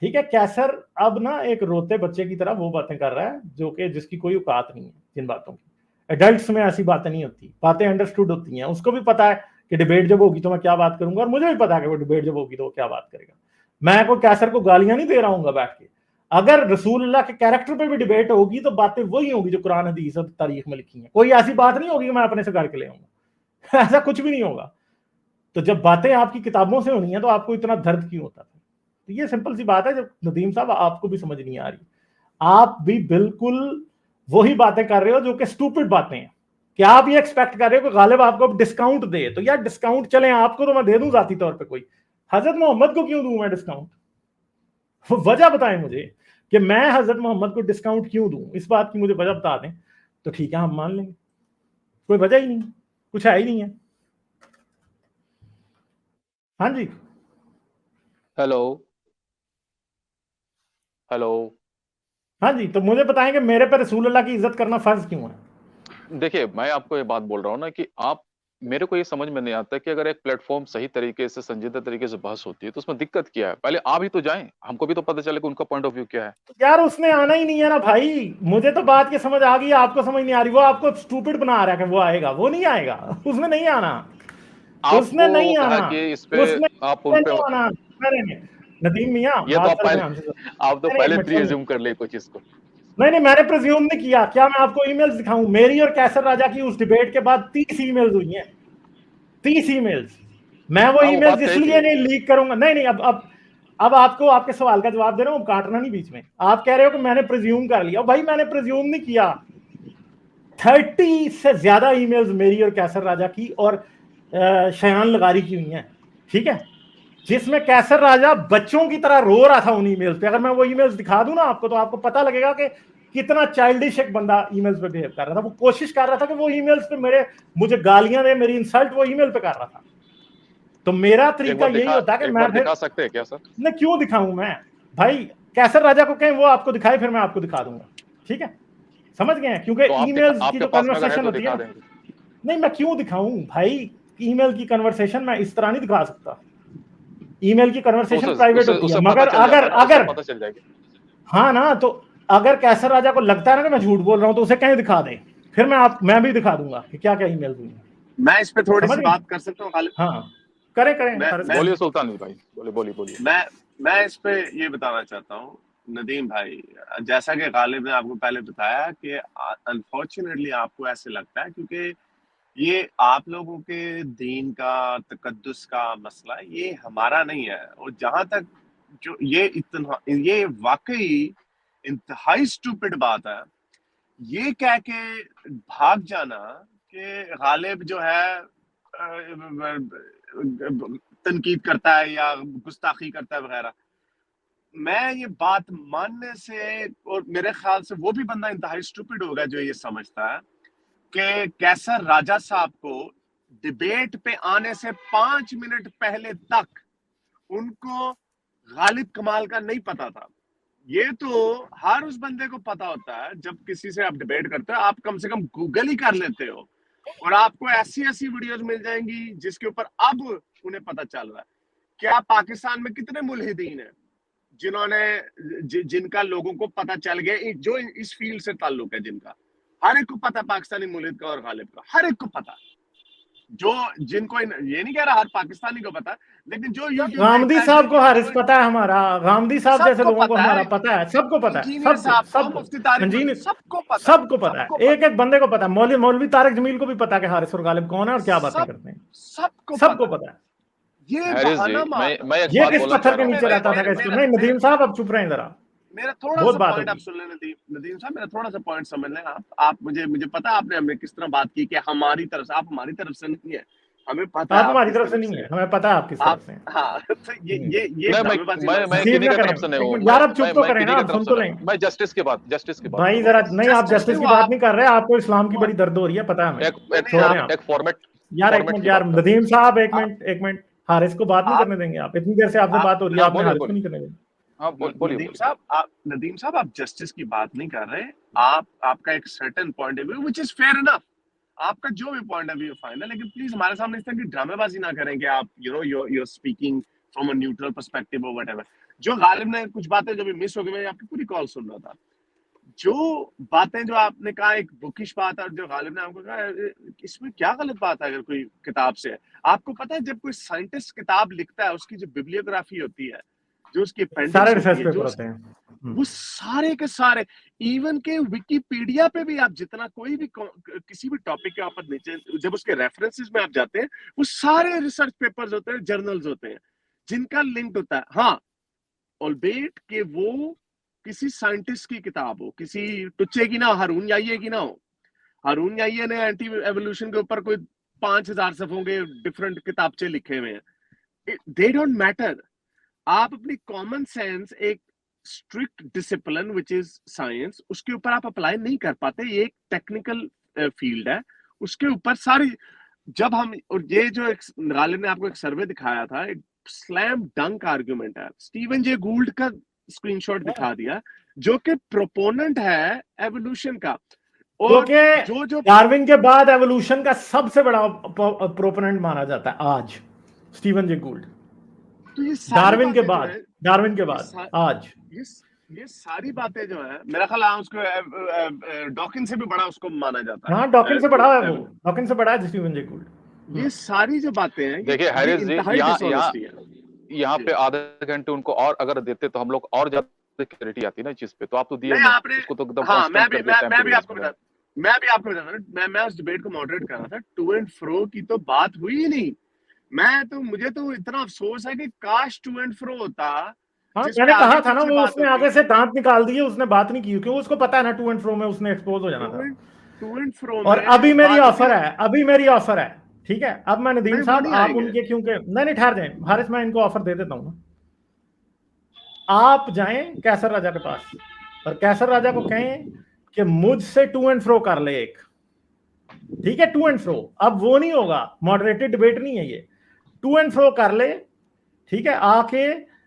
ठीक है, कैसर अब ना एक रोते बच्चे की तरह वो बातें कर रहा है जो कि जिसकी कोई औकात नहीं है जिन बातों की। एडल्ट्स में ऐसी बातें नहीं होती, बातें अंडरस्टूड होती हैं। उसको भी पता है कि डिबेट जब होगी तो मैं क्या बात करूंगा, और मुझे भी पता है कि वो डिबेट जब होगी तो वो क्या बात करेगा। मैं कोई कैसर को गालियां नहीं दे रहा हूँ बैठ के। अगर रसूलुल्लाह के कैरेक्टर पे भी डिबेट होगी तो बातें वही होगी जो कुरान हदीस और तारीख में लिखी हैं। कोई ऐसी बात नहीं होगी कि मैं अपने से करके ले आऊंगा। ऐसा कुछ भी नहीं होगा। तो जब बातें आपकी किताबों से होनी है तो आपको इतना दर्द क्यों होता है? तो ये सिंपल सी बात है, जब नदीम साहब आपको भी समझ नहीं आ रही। आप भी बिल्कुल वही बातें कर रहे हो जो कि स्टूपिड बातें हैं। कि आप ये एक्सपेक्ट कर रहे हो कि गालिब आपको डिस्काउंट दे, तो यार डिस्काउंट चले आपको तो मैं दे दूं जाती तौर पे, कोई हजरत मोहम्मद को क्यों दूं मैं डिस्काउंट? वजह बताएं मुझे कि मैं हजरत मोहम्मद को डिस्काउंट क्यों दूं, इस बात की मुझे वजह बता दें तो ठीक है, हम मान लेंगे। कोई वजह ही नहीं, कुछ है ही नहीं है। हाँ जी। हेलो। हेलो। हाँ जी, तो मुझे बताएं कि मेरे पे रसूल अल्लाह की इज्जत करना फर्ज क्यों है? देखिए, मैं आपको ये बात बोल रहा हूँ ना कि आप, मेरे को ये समझ में नहीं आता कि अगर एक प्लेटफॉर्म सही तरीके से, संजीदा तरीके से बहस होती है तो उसमें दिक्कत क्या है? पहले आप ही तो जाएं, हमको भी तो पता चले कि उनका पॉइंट ऑफ व्यू क्या है। यार उसने आना ही नहीं है ना भाई, मुझे तो बात की समझ आ गई, आपको समझ नहीं आ रही। वो आपको स्टूपिड बना रहा है कि वो आएगा, वो नहीं आएगा। उसने नहीं आना, उसने आपको वो नहीं कहा आना, कि इस पे उसने आप उन पे, नहीं आना। नहीं नहीं, नदीम मियाँ ये तो बात आप कर पहले, ध्यान से सुनो। आप तो नहीं नहीं, एक पहले मिनट प्री सुनिए। एज्यूम कर ले कुछ इसको। नहीं नहीं, मैंने प्रिज्यूम नहीं किया। क्या मैं आपको ईमेल्स दिखाऊं? मेरी और कैसर राजा की उस डिबेट के बाद 30 ईमेल्स हुई हैं, 30 ईमेल्स। मैं वो हाँ, वो ईमेल्स बात कही इसलिए थी। नहीं लीक करूंगा। नहीं नहीं, अब आपको आपके सवाल का जवाब दे रहा हूं, काटना नहीं बीच में। आप कह रहे हो कि मैंने प्रिज्यूम कर लिया। भाई मैंने प्रिज्यूम नहीं किया। 30 से ज्यादा ईमेल्स मेरी और कैसर राजा की और शयान लगारी की हुई हैं, ठीक है, जिसमें कैसर राजा बच्चों की तरह रो रहा था उन ईमेल्स पे। अगर मैं वो ईमेल्स दिखा दूं ना आपको, तो आपको पता लगेगा कि कितना चाइल्डिश एक बंदा ईमेल्स पे बिहेव कर रहा था। वो कोशिश कर रहा था कि वो ईमेल्स पे मुझे गालियां दे, मेरी इंसल्ट वो ईमेल पे कर रहा था। तो मेरा तरीका यही होता है कि एक मैं बार फिर, दिखा सकते हैं क्या सर? मैं क्यों दिखाऊं मैं? भाई कैसर राजा को कहें वो आपको दिखाए, फिर मैं आपको दिखा दूंगा, ठीक है? समझ गए हैं? क्योंकि तो आप दिखा, ईमेल्स की आपके जो पास में अगर है कन्वर्सेशन तो होती है दिखा ना, देंगे। नहीं मैं क्यों दिखाऊं भाई? ईमेल की कन्वर्सेशन मैं इस तरह नहीं दिखा सकता। ईमेल की तो कन्वर्सेशन उसे प्राइवेट उसे होती है, उसे पता मगर चल अगर जाता ना, उसे अगर पता चल जाएगी। हाँ ना, तो अगर कैसर राजा को लगता है ना कि मैं झूठ बोल रहा हूं, तो उसे कहीं दिखा दे, फिर मैं भी दिखा दूंगा कि क्या क्या ईमेल हुई है। मैं इस पे थोड़ी समझ सी गए? बात कर सकता हूँ गालिब? हाँ, करें करें मैं हर्ष मैं भाई। बोलिए सुल्तान भाई, बोलिए बोलिए बोलिए। मैं मैं इस पे ये बताना चाहता हूँ नदीम भाई। जैसा कि गालिब ने आपको पहले बताया कि अनफॉर्चुनेटली आपको ऐसे लगता है क्योंकि ये आप लोगों के दीन का तकद्दुस का मसला, ये हमारा नहीं है। और जहां तक जो ये वाकई इंतहाई स्टूपिड बात है, ये कह के भाग जाना कि गालिब जो है तनकीद करता है या गुस्ताखी करता है वगैरह। मैं ये बात मानने से, और मेरे ख्याल से वो भी बंदा इंतहाई स्टूपिड होगा जो ये समझता है कि कैसर राजा साहब को डिबेट पे आने से 5 मिनट पहले तक उनको गालिब कमाल का नहीं पता था। ये तो हर उस बंदे को पता होता है, जब किसी से आप डिबेट करते हो आप कम से कम गूगल ही कर लेते हो, और आपको ऐसी ऐसी वीडियोस मिल जाएंगी जिसके ऊपर अब उन्हें पता चल रहा है। क्या पाकिस्तान में कितने मुल्हिदीन हैं जिनका लोगों को पता चल गया, जो इस फील्ड से ताल्लुक है, जिनका हर एक को पता, पाकिस्तानी मुल्हिद का और गालिब का हर एक को पता। जो जिनको ये नहीं कह रहा हर पाकिस्तानी को पता, लेकिन जो यूट्यूब गामदी देखता है, साहब को हारिस जो पता है हमारा, गामदी साहब जैसे सबको लोगों को पता हमारा है, पता है, सबको पता है, इंजीनियर सबको साहब को, सबको। मुफ्ती तारिक इंजीनियर, सबको पता है, सबको पता सबको है, एक पता एक बंदे को पता है। मौलवी मौलवी तारिक जमील को भी पता है कि हारिस और गालिब कौन है और क्या बातें सब करते हैं। सबको सबको पता है। पता है। ये हैरिस जी, बहाना मार, मैं एक ये बात किस बोलना चाह पत्थर के रहा हूँ नीचे मेरा रहता था मेरा कि इसको मेरा नहीं? मेरा नदीम साहब अब चुप रहें जरा, मेरा थोड़ा बहुत सा बात पॉइंट आप होगी। सुन लें नदीम साहब, मेरा थोड़ा सा पॉइंट समझ लें। आप मुझे पता है आपने हमें किस तरह बात की कि हमारी तरफ से, आप हमारी तरफ से नहीं है, हमें पता है आप आप हमारी किस तरफ से तरफ नहीं से है, हैं। हमें पता है आप किस तरफ आप, से हैं। हाँ, तो ये नहीं, ड्रामेबाजी ना मैं हसीब किन्हीं ना की करें। तरफ से नहीं एक हूँ। मिनट यार, अब चुप तो मैं करें ना, किन्हीं की अब तरफ सुन से तो नहीं, लें। मैं जस्टिस की बात कर भाई रहा हूँ। जरा नहीं, आप जस्टिस जस्टिस की देखो बात आप, नहीं कर रहे, आपको इस्लाम की बड़ी दर्द हो रही है, पता है हमें। एक एक नहीं छोड़ें आप, फॉर्मेट आप। एक फॉर्मेट यार एक फॉर्मेट मिनट की यार, बात कर रहा हूँ। नदीम साहब एक आप मिनट एक मिनट। हारिस को बात नहीं आप करने देंगे आप? इतनी देर से आपसे आप बात हो रही है, हाँ, आपने बोलिए हारिस को बोलिए। नहीं करने देंगे? हाँ, बोलिए नदीम बोलिए। साहब, आप जस्टिस की बात नहीं कर रहे। आपका एक certain point of view which is fair enough, आपका जो भी पॉइंट ऑफ व्यू फाइन है, लेकिन प्लीज हमारे सामने इस तरह की ड्रामेबाजी ना करें कि आप you're speaking from a neutral perspective और व्हाटएवर। जो गालिब ने कुछ बातें जो भी मिस हो गई, मैं आपकी पूरी कॉल सुन रहा था। जो बातें जो आपने कहा एक बुकिश बात है, और जो गालिब ने आपको कहा, इसमें क्या गलत बात है अगर कोई किताब से है? आपको पता है जब कोई साइंटिस्ट किताब लिखता है, उसकी जो बिब्लियोग्राफी होती है, जो उसकी सारे अपेंडिक्स होती रिसर्च है, पेपर होते हैं। वो सारे के सारे, इवन के विकिपीडिया पे भी आप जितना कोई भी किसी भी टॉपिक के ऊपर नीचे जब उसके रेफरेंसेस में आप जाते हैं, वो सारे रिसर्च पेपर्स होते हैं, जर्नल्स होते हैं जिनका लिंक होता है। हाँ, ऑल्बेट कि वो किसी साइंटिस्ट की किताब हो, किसी टुच्चे की ना, हारून याइये की ना हो। हारून याइये ने एंटी एवोल्यूशन के ऊपर कोई 5,000 सफों के डिफरेंट किताबचे लिखे हुए हैं। They don't matter. आप अपनी कॉमन सेंस, एक strict discipline which is science, उसके ऊपर आप अप्लाई नहीं कर पाते। ये एक टेक्निकल फील्ड है, उसके ऊपर सारी, जब हम, और ये जो एक गालिब ने आपको एक सर्वे दिखाया था, एक स्लैम डंक आर्गुमेंट है। स्टीवन जे गूल्ड का स्क्रीनशॉट दिखा दिया जो कि प्रोपोनेंट है एवोल्यूशन का, जो और कि जो डार्विन के बाद एवोल्यूशन का सबसे बड़ा प्रोपोनेंट माना जाता है आज, स्टीवन जे गोल्ड। तो ये सारी डार्विन के बातें जो बाद, है, डार्विन के ये बाद आज ये सारी बातें जो है, मेरा ख्याल है उसको डॉकिन से भी बड़ा उसको माना जाता है। हाँ, डॉकिन से बड़ा है वो, डॉकिन से बड़ा है स्टीवन जे गोल्ड। ये सारी जो बातें हैं, देखिए हैरिस जी, इंतहाई डिसऑनेस्टी है। यहाँ पे आधे घंटे उनको और अगर देते तो हम लोग और ज्यादा क्लैरिटी आती ना इस चीज पे, तो आप तो दिए नहीं, आपने उसको तो एकदम हाँ, कांस्टेंट कर दिया। मैं भी आपको बता रहा, मैं उस डिबेट को मॉडरेट कर रहा था। टू एंड फ्रो की तो बात हुई ही नहीं। मुझे तो इतना अफसोस है कि काश टू एंड फ्रो होता। हाँ, मैंने कहा था ना, वो उसने आगे से दांत निकाल दिए, उसने बात नहीं की क्योंकि उसको पता है ना टू एंड फ्रो में उसने एक्सपोज हो जाना था। टू एंड फ्रो और अभी मेरी ऑफर है, ठीक है। अब मैं नदीम साहब, आप उनके, क्योंकि नहीं ठहर जाए हारिस, मैं इनको ऑफर दे देता हूँ ना, आप जाएं कैसर राजा के पास और कैसर राजा को कहें कि मुझसे टू एंड फ्रो कर ले एक, ठीक है, टू एंड फ्रो। अब वो नहीं होगा, मॉडरेटेड डिबेट नहीं है ये, टू एंड फ्रो कर ले, ठीक है, आके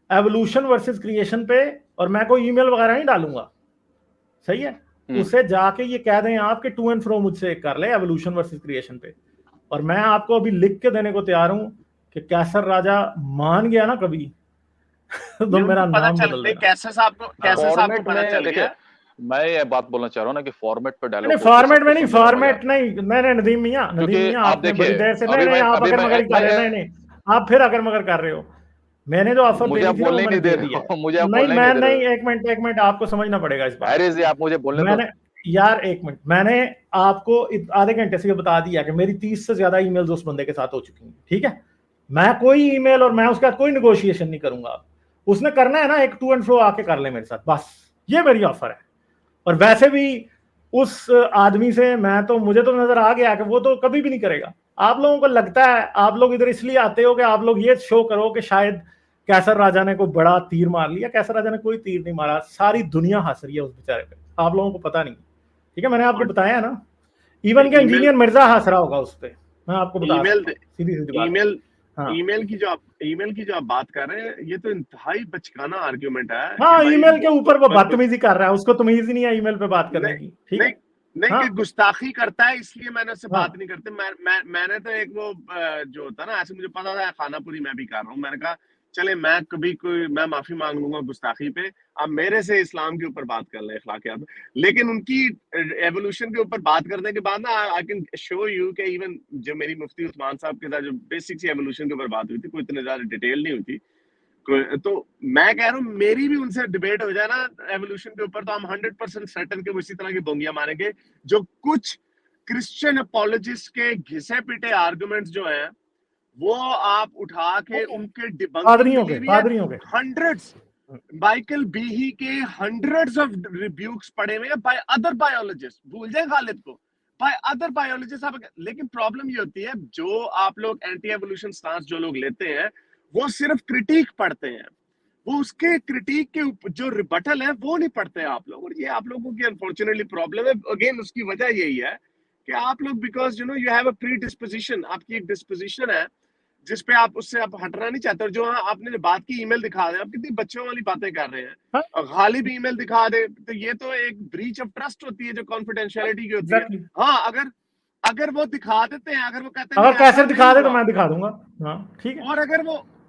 एवोल्यूशन वर्सेस क्रिएशन पे, और मैं कोई ईमेल वगैरह नहीं डालूंगा, सही है। उसे जाके ये कह दें आप कि टू एंड फ्रो मुझसे कर ले एवोल्यूशन वर्सेस क्रिएशन पे, और मैं आपको अभी लिख के देने को तैयार हूं कि कैसर राजा मान गया ना कभी तो मेरा नाम बदल देना। कैसे साहब को पता चल गया। मैं ये बात बोलना चाह रहा हूँ ना कि फॉर्मेट पे डायलॉग, फॉर्मेट में नहीं, फॉर्मेट नहीं, नदीम मियां आपने बड़ी देर से नहीं, आप अगर मगर कर रहे हैं, नहीं आप फिर अगर मगर कर रहे हो। मैंने जो ऑफर मुझे दी थी बोलने नहीं दे रहे हो, मुझे नहीं, एक मिनट आपको समझना पड़ेगा इस बात। अरे जी आप मुझे बोलने मैंने यार एक मिनट, मैंने आपको आधे घंटे से बता दिया कि मेरी 30 से ज्यादा ईमेल्स उस बंदे के साथ हो चुकी हैं, ठीक है। मैं कोई ईमेल और मैं उसके साथ कोई निगोशिएशन नहीं करूंगा। उसने करना है ना एक टू एंड फ्रो आके कर ले मेरे साथ, बस ये मेरी ऑफर है। और वैसे भी उस आदमी से मुझे तो नजर आ गया कि वो तो कभी भी नहीं करेगा। आप लोगों को लगता है, आप लोग इधर इसलिए आते हो कि आप लोग ये शो करो कि शायद कैसर राजा ने कोई बड़ा तीर मार लिया। कैसर राजा ने कोई तीर नहीं मारा, सारी दुनिया हंस रही है उस बेचारे पे, आप लोगों को पता नहीं, ठीक है। मैंने आपको बताया ना, इवन के इंजीनियर मिर्जा हंस रहा होगा उस पर, मैं आपको बता ईमेल की जो आप बात कर रहे हैं, ये तो इंतहाई बचकाना आर्ग्यूमेंट है। हाँ, ईमेल के ऊपर वो बदतमीजी कर रहा है, उसको तमीज ही नहीं है ईमेल पे बात करने की, ठीक है। नहीं कि गुस्ताखी करता है इसलिए मैंने उससे बात नहीं करते। मैंने तो एक वो जो होता ना, ऐसे मुझे पता था खानापुरी मैं भी कर रहा हूँ, मैंने कहा चले मैं माफी मांग लूंगा गुस्ताखी पे, अब मेरे से इस्लाम के ऊपर बात कर ले, अखलाकियात। लेकिन उनकी एवोल्यूशन के ऊपर बात करने के बाद ना, आई कैन शो यू कि इवन जो मेरी मुफ्ती उस्मान साहब के साथ जो बेसिक सी एवोल्यूशन के ऊपर बात हुई थी, कोई इतने ज्यादा डिटेल नहीं हुई थी, तो मैं कह रहा हूँ मेरी भी उनसे डिबेट हो जाए ना एवोल्यूशन के ऊपर, तो हम 100% सर्टेन के वो इसी तरह की बोंगियां मारेंगे जो कुछ क्रिश्चियन अपोलोजिस्ट के घिसे पिटे आर्गुमेंट्स जो हैं वो आप उठा के उनके डिबंकिंग हंड्रेड्स, माइकल बीही के हंड्रेड्स ऑफ रिब्यूक्स पढ़े हुए हैं बाय अदर बायोलॉजिस्ट, भूल जाए गालिब को, बाय अदर बायोलॉजिस्ट। लेकिन प्रॉब्लम ये होती है, जो आप लोग एंटी एवोल्यूशन स्टांस जो लोग लेते हैं वो सिर्फ क्रिटिक पढ़ते हैं, वो उसके क्रिटिक के जो रिबटल है वो नहीं पढ़ते आप लोग। और ये आप लोगों की अनफॉर्चुनेटली प्रॉब्लम है। अगेन उसकी वजह यही है कि आप लोग because you have a pre disposition, आपकी एक डिस्पोजिशन है जिसपे आप उससे आप हटना नहीं चाहते। और जो आपने बात की ईमेल दिखा दे, आप कितनी बच्चों वाली बातें कर रहे हैं, और गालिब ईमेल दिखा दे, तो ये तो एक ब्रीच ऑफ ट्रस्ट होती है जो कॉन्फिडेंशियलिटी की होती है। हाँ, अगर वो दिखा देते हैं, अगर वो कहते हैं अगर कैसे दिखा दे तो मैं दिखा दूंगा, हाँ ठीक है।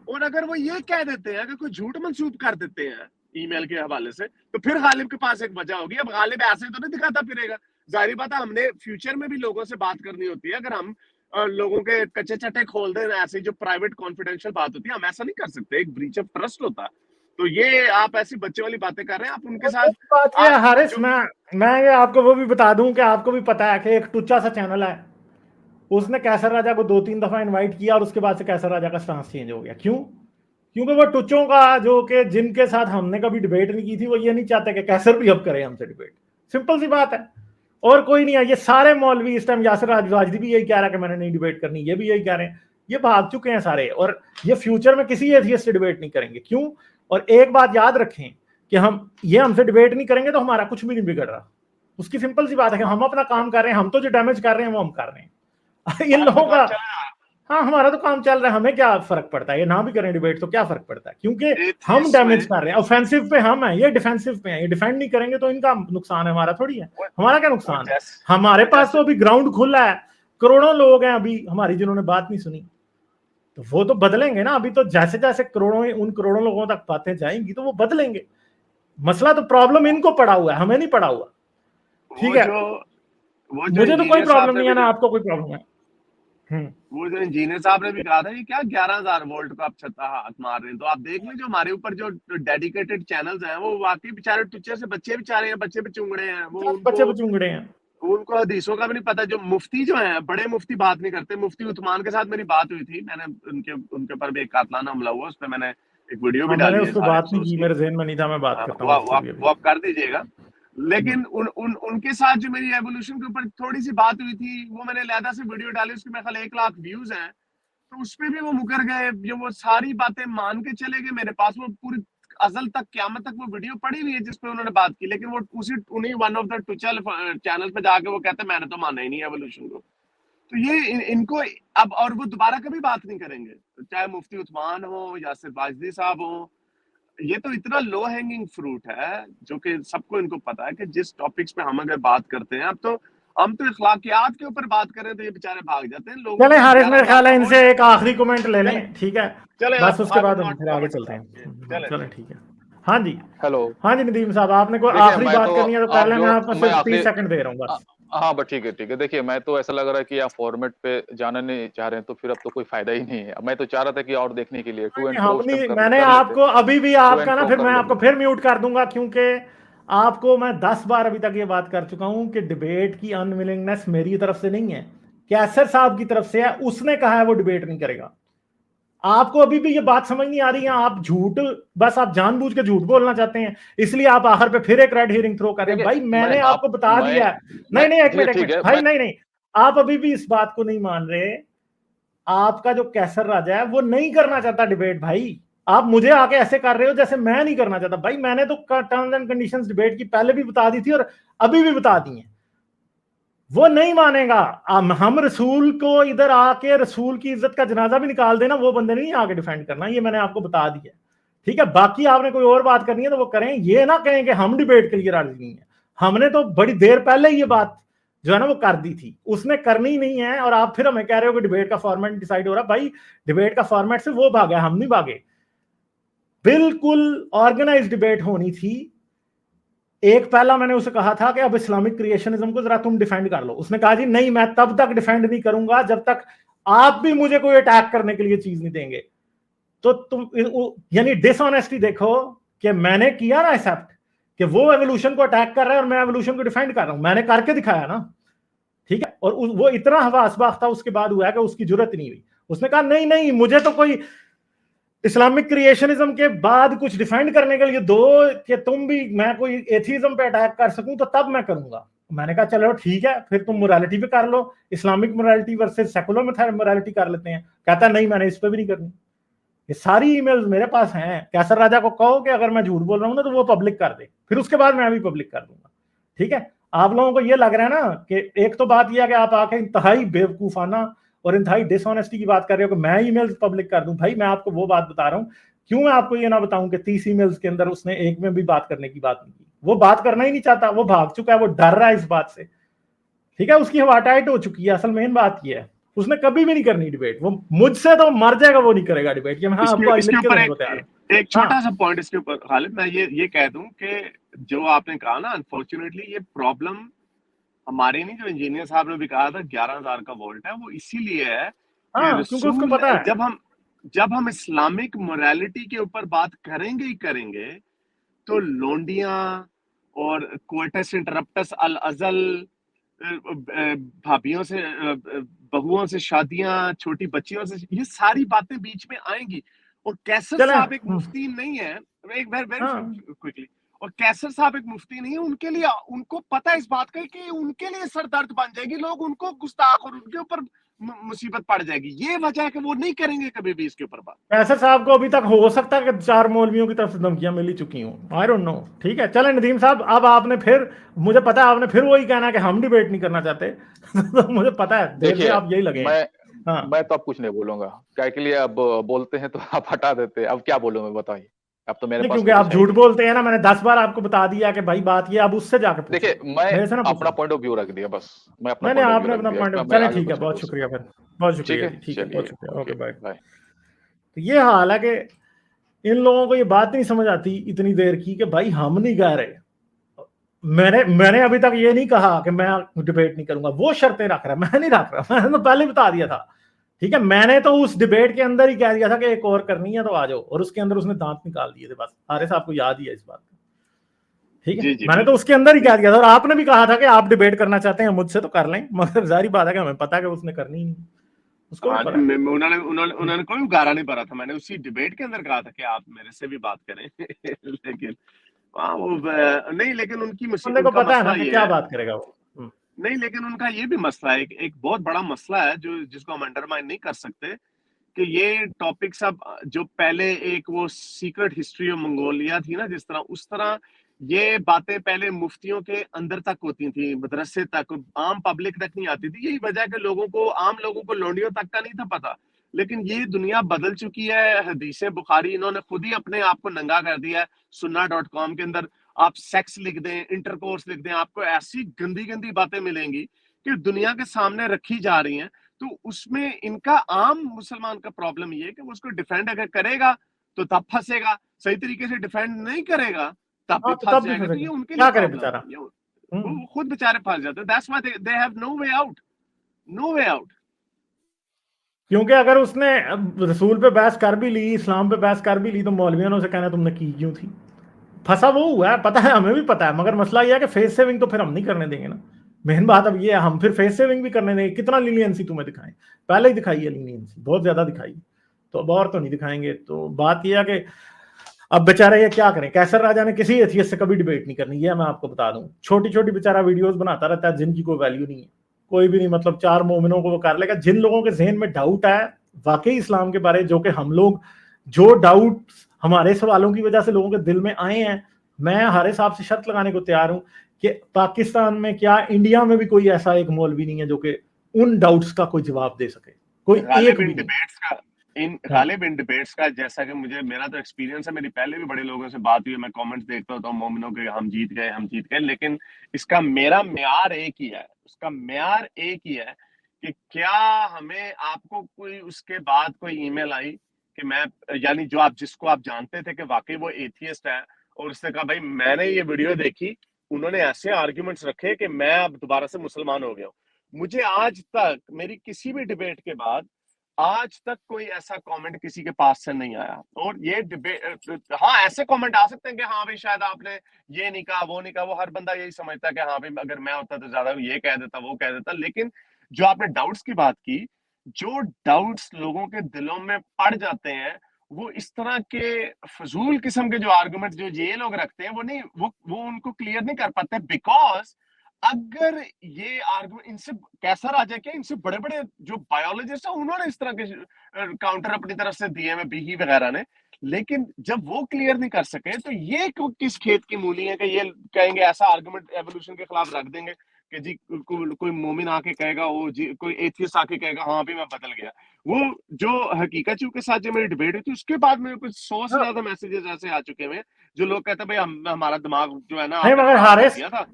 और अगर वो ये कह देते हैं, अगर कोई झूठ मंसूब कर देते हैं ईमेल के हवाले से, तो फिर गालिब के पास एक वजह होगी। अब गालिब ऐसे तो नहीं दिखाता फिरेगा, जाहिर बात है हमने फ्यूचर में भी लोगों से बात करनी होती है। अगर हम लोगों के कच्चे चट्टे खोल दें, ऐसे जो प्राइवेट कॉन्फिडेंशियल बात होती है, हम ऐसा नहीं कर सकते, एक ब्रीच ऑफ ट्रस्ट होता है। तो ये आप ऐसी बच्चे वाली बातें कर रहे हैं, आप उनके साथ हारिस, मैं ये आपको वो भी बता दूं कि आपको भी पता है कि एक टुच्चा सा चैनल है, उसने कैसर राजा को 2-3 दफा इनवाइट किया और उसके बाद से कैसर राजा का स्टांस चेंज हो गया। क्यों? क्योंकि वो टुच्चों का, जो कि जिनके साथ हमने कभी डिबेट नहीं की थी, वो ये नहीं चाहते कि कैसर भी अब करे हमसे डिबेट। सिंपल सी बात है, और कोई नहीं है। ये सारे मौलवी इस टाइम, यासिर राजदी भी यही कह रहा है कि मैंने नहीं डिबेट करनी, ये भी यही कह रहे हैं, ये भाग चुके हैं सारे, और ये फ्यूचर में किसी एथियस्ट से डिबेट नहीं करेंगे। क्यों? और एक बात याद रखें कि हमसे डिबेट नहीं करेंगे तो हमारा कुछ भी नहीं बिगड़ रहा। उसकी सिंपल सी बात है कि हम अपना काम कर रहे हैं, हम तो जो डैमेज कर रहे हैं वो हम कर रहे हैं। इन लोगों का हाँ हमारा तो काम चल रहा है, हमें क्या फर्क पड़ता है, ये ना भी करें डिबेट तो क्या फर्क पड़ता है, क्योंकि हम डैमेज कर रहे हैं, ऑफेंसिव पे हम हैं, ये डिफेंसिव पे हैं, ये डिफेंड नहीं करेंगे तो इनका नुकसान है, हमारा थोड़ी है। हमारा क्या नुकसान है, हमारे पास तो अभी ग्राउंड खुला है, करोड़ों लोग हैं अभी हमारी जिन्होंने बात नहीं सुनी, तो वो तो बदलेंगे ना। अभी तो जैसे जैसे उन करोड़ों लोगों तक बातें जाएंगी तो वो बदलेंगे। मसला तो प्रॉब्लम इनको पड़ा हुआ है, हमें नहीं पड़ा हुआ। ठीक है, मुझे तो कोई प्रॉब्लम नहीं है ना आपको कोई प्रॉब्लम है। वो जो इंजीनियर साहब ने भी कहा था कि क्या 11,000 वोल्ट को आप छत्ता हाथ मार रहे हैं, तो आप देख लें जो हमारे ऊपर जो डेडिकेटेड चैनल्स हैं वो वाकई बेचारे टुच्चे से बच्चे बेचारे हैं, बच्चे बचुंगड़े हैं, वो बच्चे बचुंगड़े हैं, उनको हदीसों का भी नहीं पता। जो मुफ्ती जो है, बड़े मुफ्ती बात नहीं करते। मुफ्ती उस्मान के साथ मेरी बात हुई थी, मैंने उनके ऊपर भी एक कातलाना हमला हुआ, उस पर मैंने एक वीडियो भी डाली है। उस पर बात नहीं की, मेरे ज़हन में नहीं था, मैं बात करता हूं, वो आप कर दीजिएगा। लेकिन उनके साथ जो मेरी एवोल्यूशन के ऊपर थोड़ी सी बात हुई थी, वो मैंने अलहदा से वीडियो डाली, उसके मेरे ख्याल 1 लाख व्यूज हैं, तो उस पर भी वो मुकर गए। जो वो सारी बातें मान के चले गए, मेरे पास वो पूरी अजल तक क़यामत तक वो वीडियो पड़ी हुई है जिसपे उन्होंने बात की, लेकिन वो उन्हीं one of the Twitter channel पे जाके वो कहते हैं मैंने तो माना ही नहीं एवोल्यूशन को। तो ये इनको अब, और वो दोबारा कभी बात नहीं करेंगे, चाहे मुफ्ती उस्मान हो या सिर्फ वाजदी साहब हो। ये तो इतना लो हैंगिंग फ्रूट है जो कि सबको इनको पता है कि जिस टॉपिक्स पे हम अगर बात करते हैं, अब तो हम तो इखलाकियात के ऊपर बात करें तो ये बेचारे भाग जाते हैं लोग। चले हारिस, मेरे ख्याल है इनसे एक आखिरी कमेंट ले लें, ठीक है, बस उसके बाद हम फिर आगे चलते हैं। चले ठीक है। हाँ जी, हेलो, हाँ जी नदीम साहब, आपने कोई आखिरी बात करनी है तो कर लें, मैं आपको सिर्फ 30 सेकंड दे रहा हूँ बस। हाँ बस ठीक है। देखिए मैं तो ऐसा लग रहा है कि आप फॉर्मेट पे जाना नहीं चाह रहे हैं, तो फिर अब तो कोई फायदा ही नहीं है। मैं तो चाह रहा था कि और देखने के लिए मैंने आपको अभी भी आपका ना, फिर मैं आपको फिर म्यूट कर दूंगा, क्योंकि आपको मैं 10 बार अभी तक ये बात कर चुका हूं कि डिबेट की अनविलिंगनेस मेरी तरफ से नहीं है, कैसर साहब की तरफ से है। उसने कहा है वो डिबेट नहीं करेगा। आपको अभी भी ये बात समझ नहीं आ रही है, आप झूठ, बस आप जानबूझ के झूठ बोलना चाहते हैं, इसलिए आप आखिर पे फिर एक रेड हियरिंग थ्रो कर रहे हैं। भाई मैंने आपको बता दिया है। नहीं एक मिनट भाई, नहीं आप अभी भी इस बात को नहीं मान रहे। आपका जो कैसर राजा है वो नहीं करना चाहता डिबेट। भाई आप मुझे आके ऐसे कर रहे हो जैसे मैं नहीं करना चाहता। भाई मैंने तो टर्म्स एंड कंडीशंस डिबेट की पहले भी बता दी थी और अभी भी बता दी है। वो नहीं मानेगा। हम रसूल को इधर आके रसूल की इज्जत का जनाजा भी निकाल देना, वो बंदे नहीं आके डिफेंड करना, ये मैंने आपको बता दिया। ठीक है, बाकी आपने कोई और बात करनी है तो वो करें, ये ना कहें कि हम डिबेट के लिए राजी नहीं है। हमने तो बड़ी देर पहले ये बात जो है ना वो कर दी थी, उसने करनी नहीं है। और आप फिर हमें कह रहे हो कि डिबेट का फॉर्मेट डिसाइड हो रहा। भाई डिबेट का फॉर्मेट से वो भागा, हम नहीं भागे। बिल्कुल ऑर्गेनाइज डिबेट होनी थी। एक पहला मैंने उसे कहा था कि अब इस्लामिक क्रिएशनिज्म को जरा तुम डिफेंड कर लो। उसने कहा जी नहीं, मैं तब तक डिफेंड नहीं करूंगा जब तक आप भी मुझे कोई अटैक करने के लिए चीज नहीं देंगे। तो तुम यानी डिसऑनेस्टी देखो कि मैंने किया ना एक्सेप्ट कि वो एवोल्यूशन को अटैक कर रहा है और मैं एवोल्यूशन को डिफेंड कर रहा हूं, मैंने करके दिखाया ना। ठीक है, और वो इतना हवासबाख था उसके बाद हुआ है कि उसकी जरूरत नहीं हुई। उसने कहा नहीं मुझे तो कोई इस्लामिक क्रिएशनिज्म के बाद कुछ डिफेंड करने के लिए दो कि तुम भी, मैं कोई एथीज्म पे अटैक कर सकूं तो तब मैं करूंगा। मैंने कहा चलो ठीक है, फिर तुम मोरालिटी पे कर लो, Islamic morality versus secular morality कर लेते हैं। कहता नहीं मैंने इस पे भी नहीं करनी। ये सारी ईमेल्स मेरे पास हैं। कैसर राजा को कहो कि अगर मैं झूठ बोल रहा हूं ना तो वो पब्लिक कर दे, फिर उसके बाद मैं भी पब्लिक कर दूंगा। ठीक है, आप लोगों को ये लग रहा है ना कि एक तो बात यह है कि आप आके इंतहाई बेवकूफाना और इंतहाई डिसऑनेस्टी की बात कर रहे हो कि मैं ईमेल्स पब्लिक कर दूं। भाई मैं आपको वो बात बता रहा हूं, क्यों मैं आपको ये ना बताऊं कि 30 ईमेल्स के अंदर उसने एक में भी बात करने की बात नहीं की। वो बात करना ही नहीं चाहता, वो भाग चुका है, वो डर रहा है इस बात से। ठीक है, उसकी हवा टाइट हो चुकी है। असल मेन बात ये है, उसने कभी भी नहीं करनी डिबेट। वो मुझसे तो मर जाएगा, वो नहीं करेगा डिबेट। एक छोटा सा पॉइंट इसके ऊपर खालिद, मैं ये कह दूं कि जो आपने कहा ना, अनफॉर्चुनेटली ये प्रॉब्लम हमारे नहीं, जो इंजीनियर साहब ने भी कहा था 11,000 का वोल्ट है, वो इसीलिए है क्योंकि उसको पता है जब हम इस्लामिक मोरालिटी के ऊपर बात करेंगे ही करेंगे तो लोंडियां और कोएटस इंटरप्टस अल अजल, भाभियों से, बहुओं से शादियां, छोटी बच्चियों से, ये सारी बातें बीच में आएंगी। और कैसर साहब एक मुफ्ती नहीं है, एक वेरी क्विकली, और कैसर साहब एक मुफ्ती नहीं है, उनके लिए, उनको पता है इस बात का कि उनके लिए सरदर्द बन जाएगी, लोग उनको गुस्ताख और उनके ऊपर मुसीबत पड़ जाएगी। ये वजह है कि वो नहीं करेंगे कभी भी इसके ऊपर बात। कैसर साहब को अभी तक हो सकता है कि 4 मौलवियों की तरफ से धमकियां मिली चुकी हूं, आई डोंट नो। ठीक है, चलें नदीम साहब, अब आपने फिर, मुझे पता है आपने फिर वही कहना कि हम डिबेट नहीं करना चाहते। तो मुझे पता है देर से आप यही लगे। हाँ मैं तो अब कुछ नहीं बोलूंगा, क्या के लिए अब बोलते हैं तो आप हटा देते हैं, अब क्या बोलूं मैं, बताइए। अब तो मेरे नहीं, पास क्योंकि आप फुटेज है ही झूठ नहीं। बोलते हैं ना, मैंने 10 बार आपको बता दिया कि भाई बात ये, अब उससे जाके पूछो, देखिए, मैं मेरे से ना अपना पूछो। पॉइंट ऑफ व्यू रख दिया बस, मैं अपना नहीं नहीं, पॉइंट ऑफ व्यू आपने रख अपना दिया, पॉइंट, इसमें मैं चलें आगे ठीक है, कुछ नहीं बहुत बोल शुक्रिया सकता। फिर, बहुत ठीक शुक्रिया है, जी, ठीक है, बहुत चलिए, शुक्रिया, ओके, ओके बाय। बाय। तो ये हाल है कि इन लोगों को ये बात नहीं समझ आती इतनी देर की कि भाई हम नहीं कह रहे, मैंने मैंने अभी तक ये नहीं कहा कि मैं डिबेट नहीं करूंगा, वो शर्तें रख रहा है, मैं नहीं रख रहा, मैंने तो पहले बता दिया था, ठीक है। मैंने तो उस डिबेट के अंदर ही कह दिया था कि एक और करनी है तो आ जाओ, और उसके अंदर उसने दांत निकाल दिए थे, बस हारे साहब को याद ही है इस बात का, ठीक है। जी जी मैंने तो बिल्कुल। उसके अंदर ही कह दिया था, और आपने भी कहा था कि आप डिबेट करना चाहते हैं मुझसे तो कर लें, मगर जारी बात है कि हमें पता है कि उसने करनी ही नहीं, उसको भी हाँ पता है। उन्होंने उन्होंने उन्होंने कोई गारा नहीं भरा था, मैंने उसी डिबेट के अंदर कहा था कि आप मेरे से भी बात करें लेकिन हाँ वो नहीं, लेकिन बंदे को उनका पता है मसला ना कि ये क्या है। बात करेगा वो। नहीं, लेकिन उनका ये भी मसला है, एक बहुत बड़ा मसला है जो जिसको हम अंडरमाइन नहीं कर सकते, कि ये टॉपिक सब जो पहले एक वो सीक्रेट हिस्ट्री ऑफ मंगोलिया थी ना, जिस तरह उस तरह ये बातें पहले मुफ्तियों के अंदर तक होती थी, मदरसे तक, आम पब्लिक तक नहीं आती थी। यही वजह है कि आम लोगों को लौंडियों तक का नहीं था पता। लेकिन ये दुनिया बदल चुकी है, हदीसें बुखारी इन्होंने खुद ही अपने आप को नंगा कर दिया है। sunnah.com के अंदर आप सेक्स लिख दें, इंटरकोर्स लिख दें, आपको ऐसी गंदी गंदी बातें मिलेंगी कि दुनिया के सामने रखी जा रही हैं। तो उसमें इनका आम मुसलमान का प्रॉब्लम ये है कि वो उसको डिफेंड अगर करेगा तो तब फंसेगा, सही तरीके से डिफेंड नहीं करेगा तब भी हाँ, तो फंस तब भी जाएगा। तो फंसेगा, ये उनके लिए क्या करे प्रॉब्लम बेचारा। है, ये वो खुद बेचारे फंस जाते हैं। That's why they have no way out, no way out. क्योंकि अगर उसने रसूल पे बहस कर भी ली, इस्लाम पे बहस कर भी ली, तो मौलवियों से कहना तुमने की क्यों थी, फंसा वो हुआ है, पता है, हमें भी पता है, मगर मसला ये है कि फेस सेविंग तो फिर हम नहीं करने देंगे ना। मेन बात अब ये है, हम फिर फेस सेविंग भी करने देंगे, कितना लीनियंसी तुम्हें दिखाएं, पहले ही दिखाई है लीनियंसी, बहुत ज्यादा दिखाई, तो अब और तो नहीं दिखाएंगे। तो बात यह है कि अब बेचारे ये क्या करें, कैसर राजा ने किसी एथियस्ट से कभी डिबेट नहीं करनी, ये मैं आपको बता दूं, छोटी छोटी बेचारा वीडियोस बनाता रहता है जिनकी कोई वैल्यू नहीं है, कोई भी नहीं, मतलब 4 मोमिनों को वो कर लेगा। जिन लोगों के जहन में डाउट है वाकई इस्लाम के बारे, जो कि हम लोग, जो डाउट हमारे सवालों की वजह से लोगों के दिल में आए हैं, मैं हर हिसाब से शर्त लगाने को तैयार हूं कि पाकिस्तान में क्या इंडिया में भी कोई ऐसा एक मौलवी नहीं है जो कि उन डाउट्स का कोई जवाब दे सके, कोई एक भी नहीं। गालिब इन डिबेट्स का जैसा कि मेरा तो एक्सपीरियंस है, मेरी पहले भी बड़े लोगों से बात हुई है, मैं कमेंट्स देखता होता हूँ मोमिनों के, हम जीत गए, लेकिन इसका मेरा म्यार एक ही है, उसका म्यार एक ही है कि क्या हमें आपको कोई उसके बाद कोई ईमेल आई कि मैं, यानी जो आप जिसको आप जानते थे कि वाकई वो एथियस्ट है, और उसने कहा भाई मैंने ये वीडियो देखी, उन्होंने ऐसे आर्ग्यूमेंट्स रखे कि मैं अब दोबारा से मुसलमान हो गया हूँ। मुझे आज तक मेरी किसी भी डिबेट के बाद आज तक कोई ऐसा कमेंट किसी के पास से नहीं आया। और ये डिबेट, हाँ ऐसे कमेंट आ सकते हैं कि हाँ भाई शायद आपने ये नहीं कहा, वो नहीं कहा, वो हर बंदा यही समझता है कि हाँ भाई अगर मैं होता तो ज्यादा ये कह देता, वो कह देता। लेकिन जो आपने डाउट्स की बात की, जो डाउट्स लोगों के दिलों में पड़ जाते हैं, वो इस तरह के फजूल किस्म के जो आर्गुमेंट जो ये लोग रखते हैं, वो उनको क्लियर नहीं कर पाते, बिकॉज अगर ये आर्गुमेंट इनसे कैसा आ जाए कि इनसे बड़े बड़े जो बायोलॉजिस्ट है उन्होंने इस तरह के काउंटर अपनी तरफ से दिए हैं, बीही वगैरह ने, लेकिन जब वो क्लियर नहीं कर सके तो ये किस खेत की मूली है कि ये कहेंगे ऐसा आर्गुमेंट एवोल्यूशन के खिलाफ रख देंगे कि जी कोई मोमिन आके कहेगा, वो जी कोई एथियस्ट आके कहेगा हाँ भी मैं बदल गया। वो जो हकीकत के साथ जो मेरी डिबेट हुई थी, उसके बाद मेरे कुछ 100 से ज्यादा मैसेजेस ऐसे आ चुके हैं जो लोग कहते हैं भाई हमारा दिमाग जो है ना नहीं, आपने मगर खराब कर हारिस, दिया था।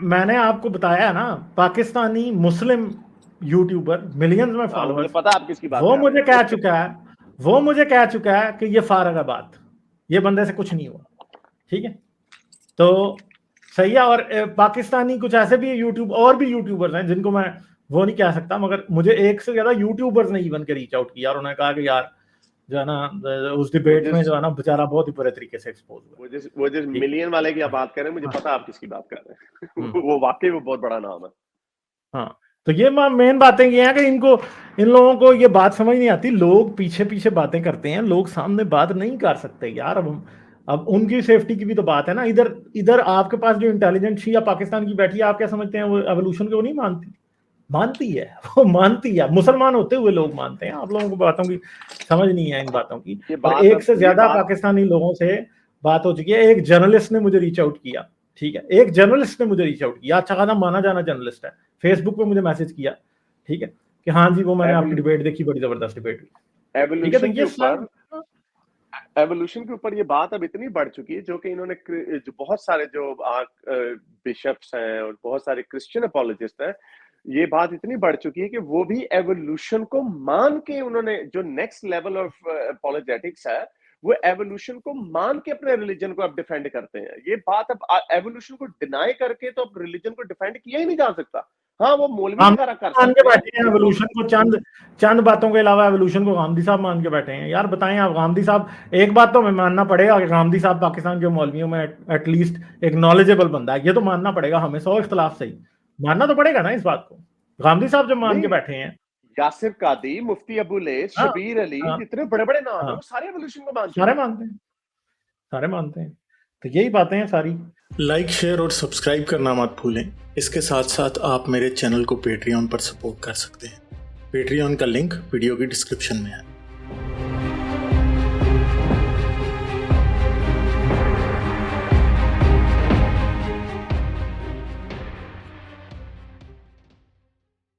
मैंने आपको बताया ना, पाकिस्तानी मुस्लिम यूट्यूबर मिलियंस में हाँ मुझे फॉलोअर्स, पता आप किसकी बात वो कर मुझे रहे कह हैं चुका है, वो मुझे कह चुका है कि ये फारग है बात, ये बंदे से कुछ नहीं हुआ, ठीक है। तो सही है। और पाकिस्तानी कुछ ऐसे भी यूट्यूब और भी यूट्यूबर्स हैं जिनको मैं वो नहीं कह सकता, मगर मुझे एक से ज्यादा यूट्यूबर्स ने इवन के रीच आउट किया और उन्होंने कहा कि यार जो है ना उस डिबेट में जो है ना बेचारा बहुत ही बुरे तरीके से एक्सपोज हुआ। वो जिस ठीक। मिलियन वाले की आप बात कर रहे हैं, मुझे हाँ। पता आप किसकी बात कर रहे हैं वो वाकई वो बहुत बड़ा नाम है। हाँ, तो ये मेन बातें ये हैं कि इन लोगों को ये बात समझ नहीं आती, लोग पीछे पीछे बातें करते हैं, लोग सामने बात नहीं कर सकते यार। अब उनकी सेफ्टी की भी तो बात है ना। इधर इधर आपके पास जो इंटेलिजेंट शिया पाकिस्तान की बैठी है, आप क्या समझते हैं वो एवोल्यूशन को नहीं मानती? मानती है, वो मानती है, मुसलमान होते हुए लोग मानते हैं। आप लोगों को बातों की समझ नहीं है इन बातों की। और एक से ज्यादा पाकिस्तानी लोगों से बात हो चुकी है। एक जर्नलिस्ट ने मुझे रीच आउट किया, ठीक है, एक जर्नलिस्ट ने मुझे रीच आउट किया, अच्छा खासा माना जाना जर्नलिस्ट है, फेसबुक पे मुझे मैसेज किया, ठीक है, कि हाँ जी वो मैंने आपकी डिबेट देखी, बड़ी जबरदस्त डिबेट हुई, ठीक है। तो एवोल्यूशन के ये ऊपर एवोल्यूशन के ऊपर ये बात अब इतनी बढ़ चुकी है, जो कि इन्होंने जो बहुत सारे जो बिशप्स हैं और बहुत सारे क्रिश्चियन अपॉलोजिस्ट हैं, ये बात इतनी बढ़ चुकी है कि वो भी एवोल्यूशन को मान के उन्होंने जो नेक्स्ट लेवल ऑफ अपॉलोजेटिक्स है, वो एवोल्यूशन को मान के अपने रिलीजन को अब डिफेंड करते हैं। ये बात अब एवोल्यूशन को डिनाई करके तो अब रिलीजन को डिफेंड किया ही नहीं जा सकता। हाँ, वो मौलवी हम वगैरह कर मान के सकते हैं। बैठे हैं एवोल्यूशन को, चंद बातों के अलावा एवोल्यूशन को गांधी साहब मान के बैठे हैं। यार बताएं आप, गांधी साहब, एक बात तो हमें मानना पड़ेगा कि गांधी साहब पाकिस्तान के मौलवियों में एटलीस्ट एक नॉलेजेबल बंदा है, ये तो मानना पड़ेगा हमें, 100 इख्तलाफ सही मानना तो पड़ेगा ना इस बात को। गांधी साहब जो मान के नहीं, बैठे हैं, यासिर कादी, मुफ्ती अबू लैथ, हाँ, शबीर अली, हाँ, जितने बड़े बड़े नाम है हाँ, वो सारे एवोल्यूशन को मानते सारे हैं। मानते हैं, सारे मानते हैं। तो यही बातें हैं सारी। लाइक, शेयर और सब्सक्राइब करना मत भूलें। इसके साथ साथ आप मेरे चैनल को पेट्रियन पर सपोर्ट कर सकते हैं। पेट्रियन का लिंक वीडियो की डिस्क्रिप्शन में है।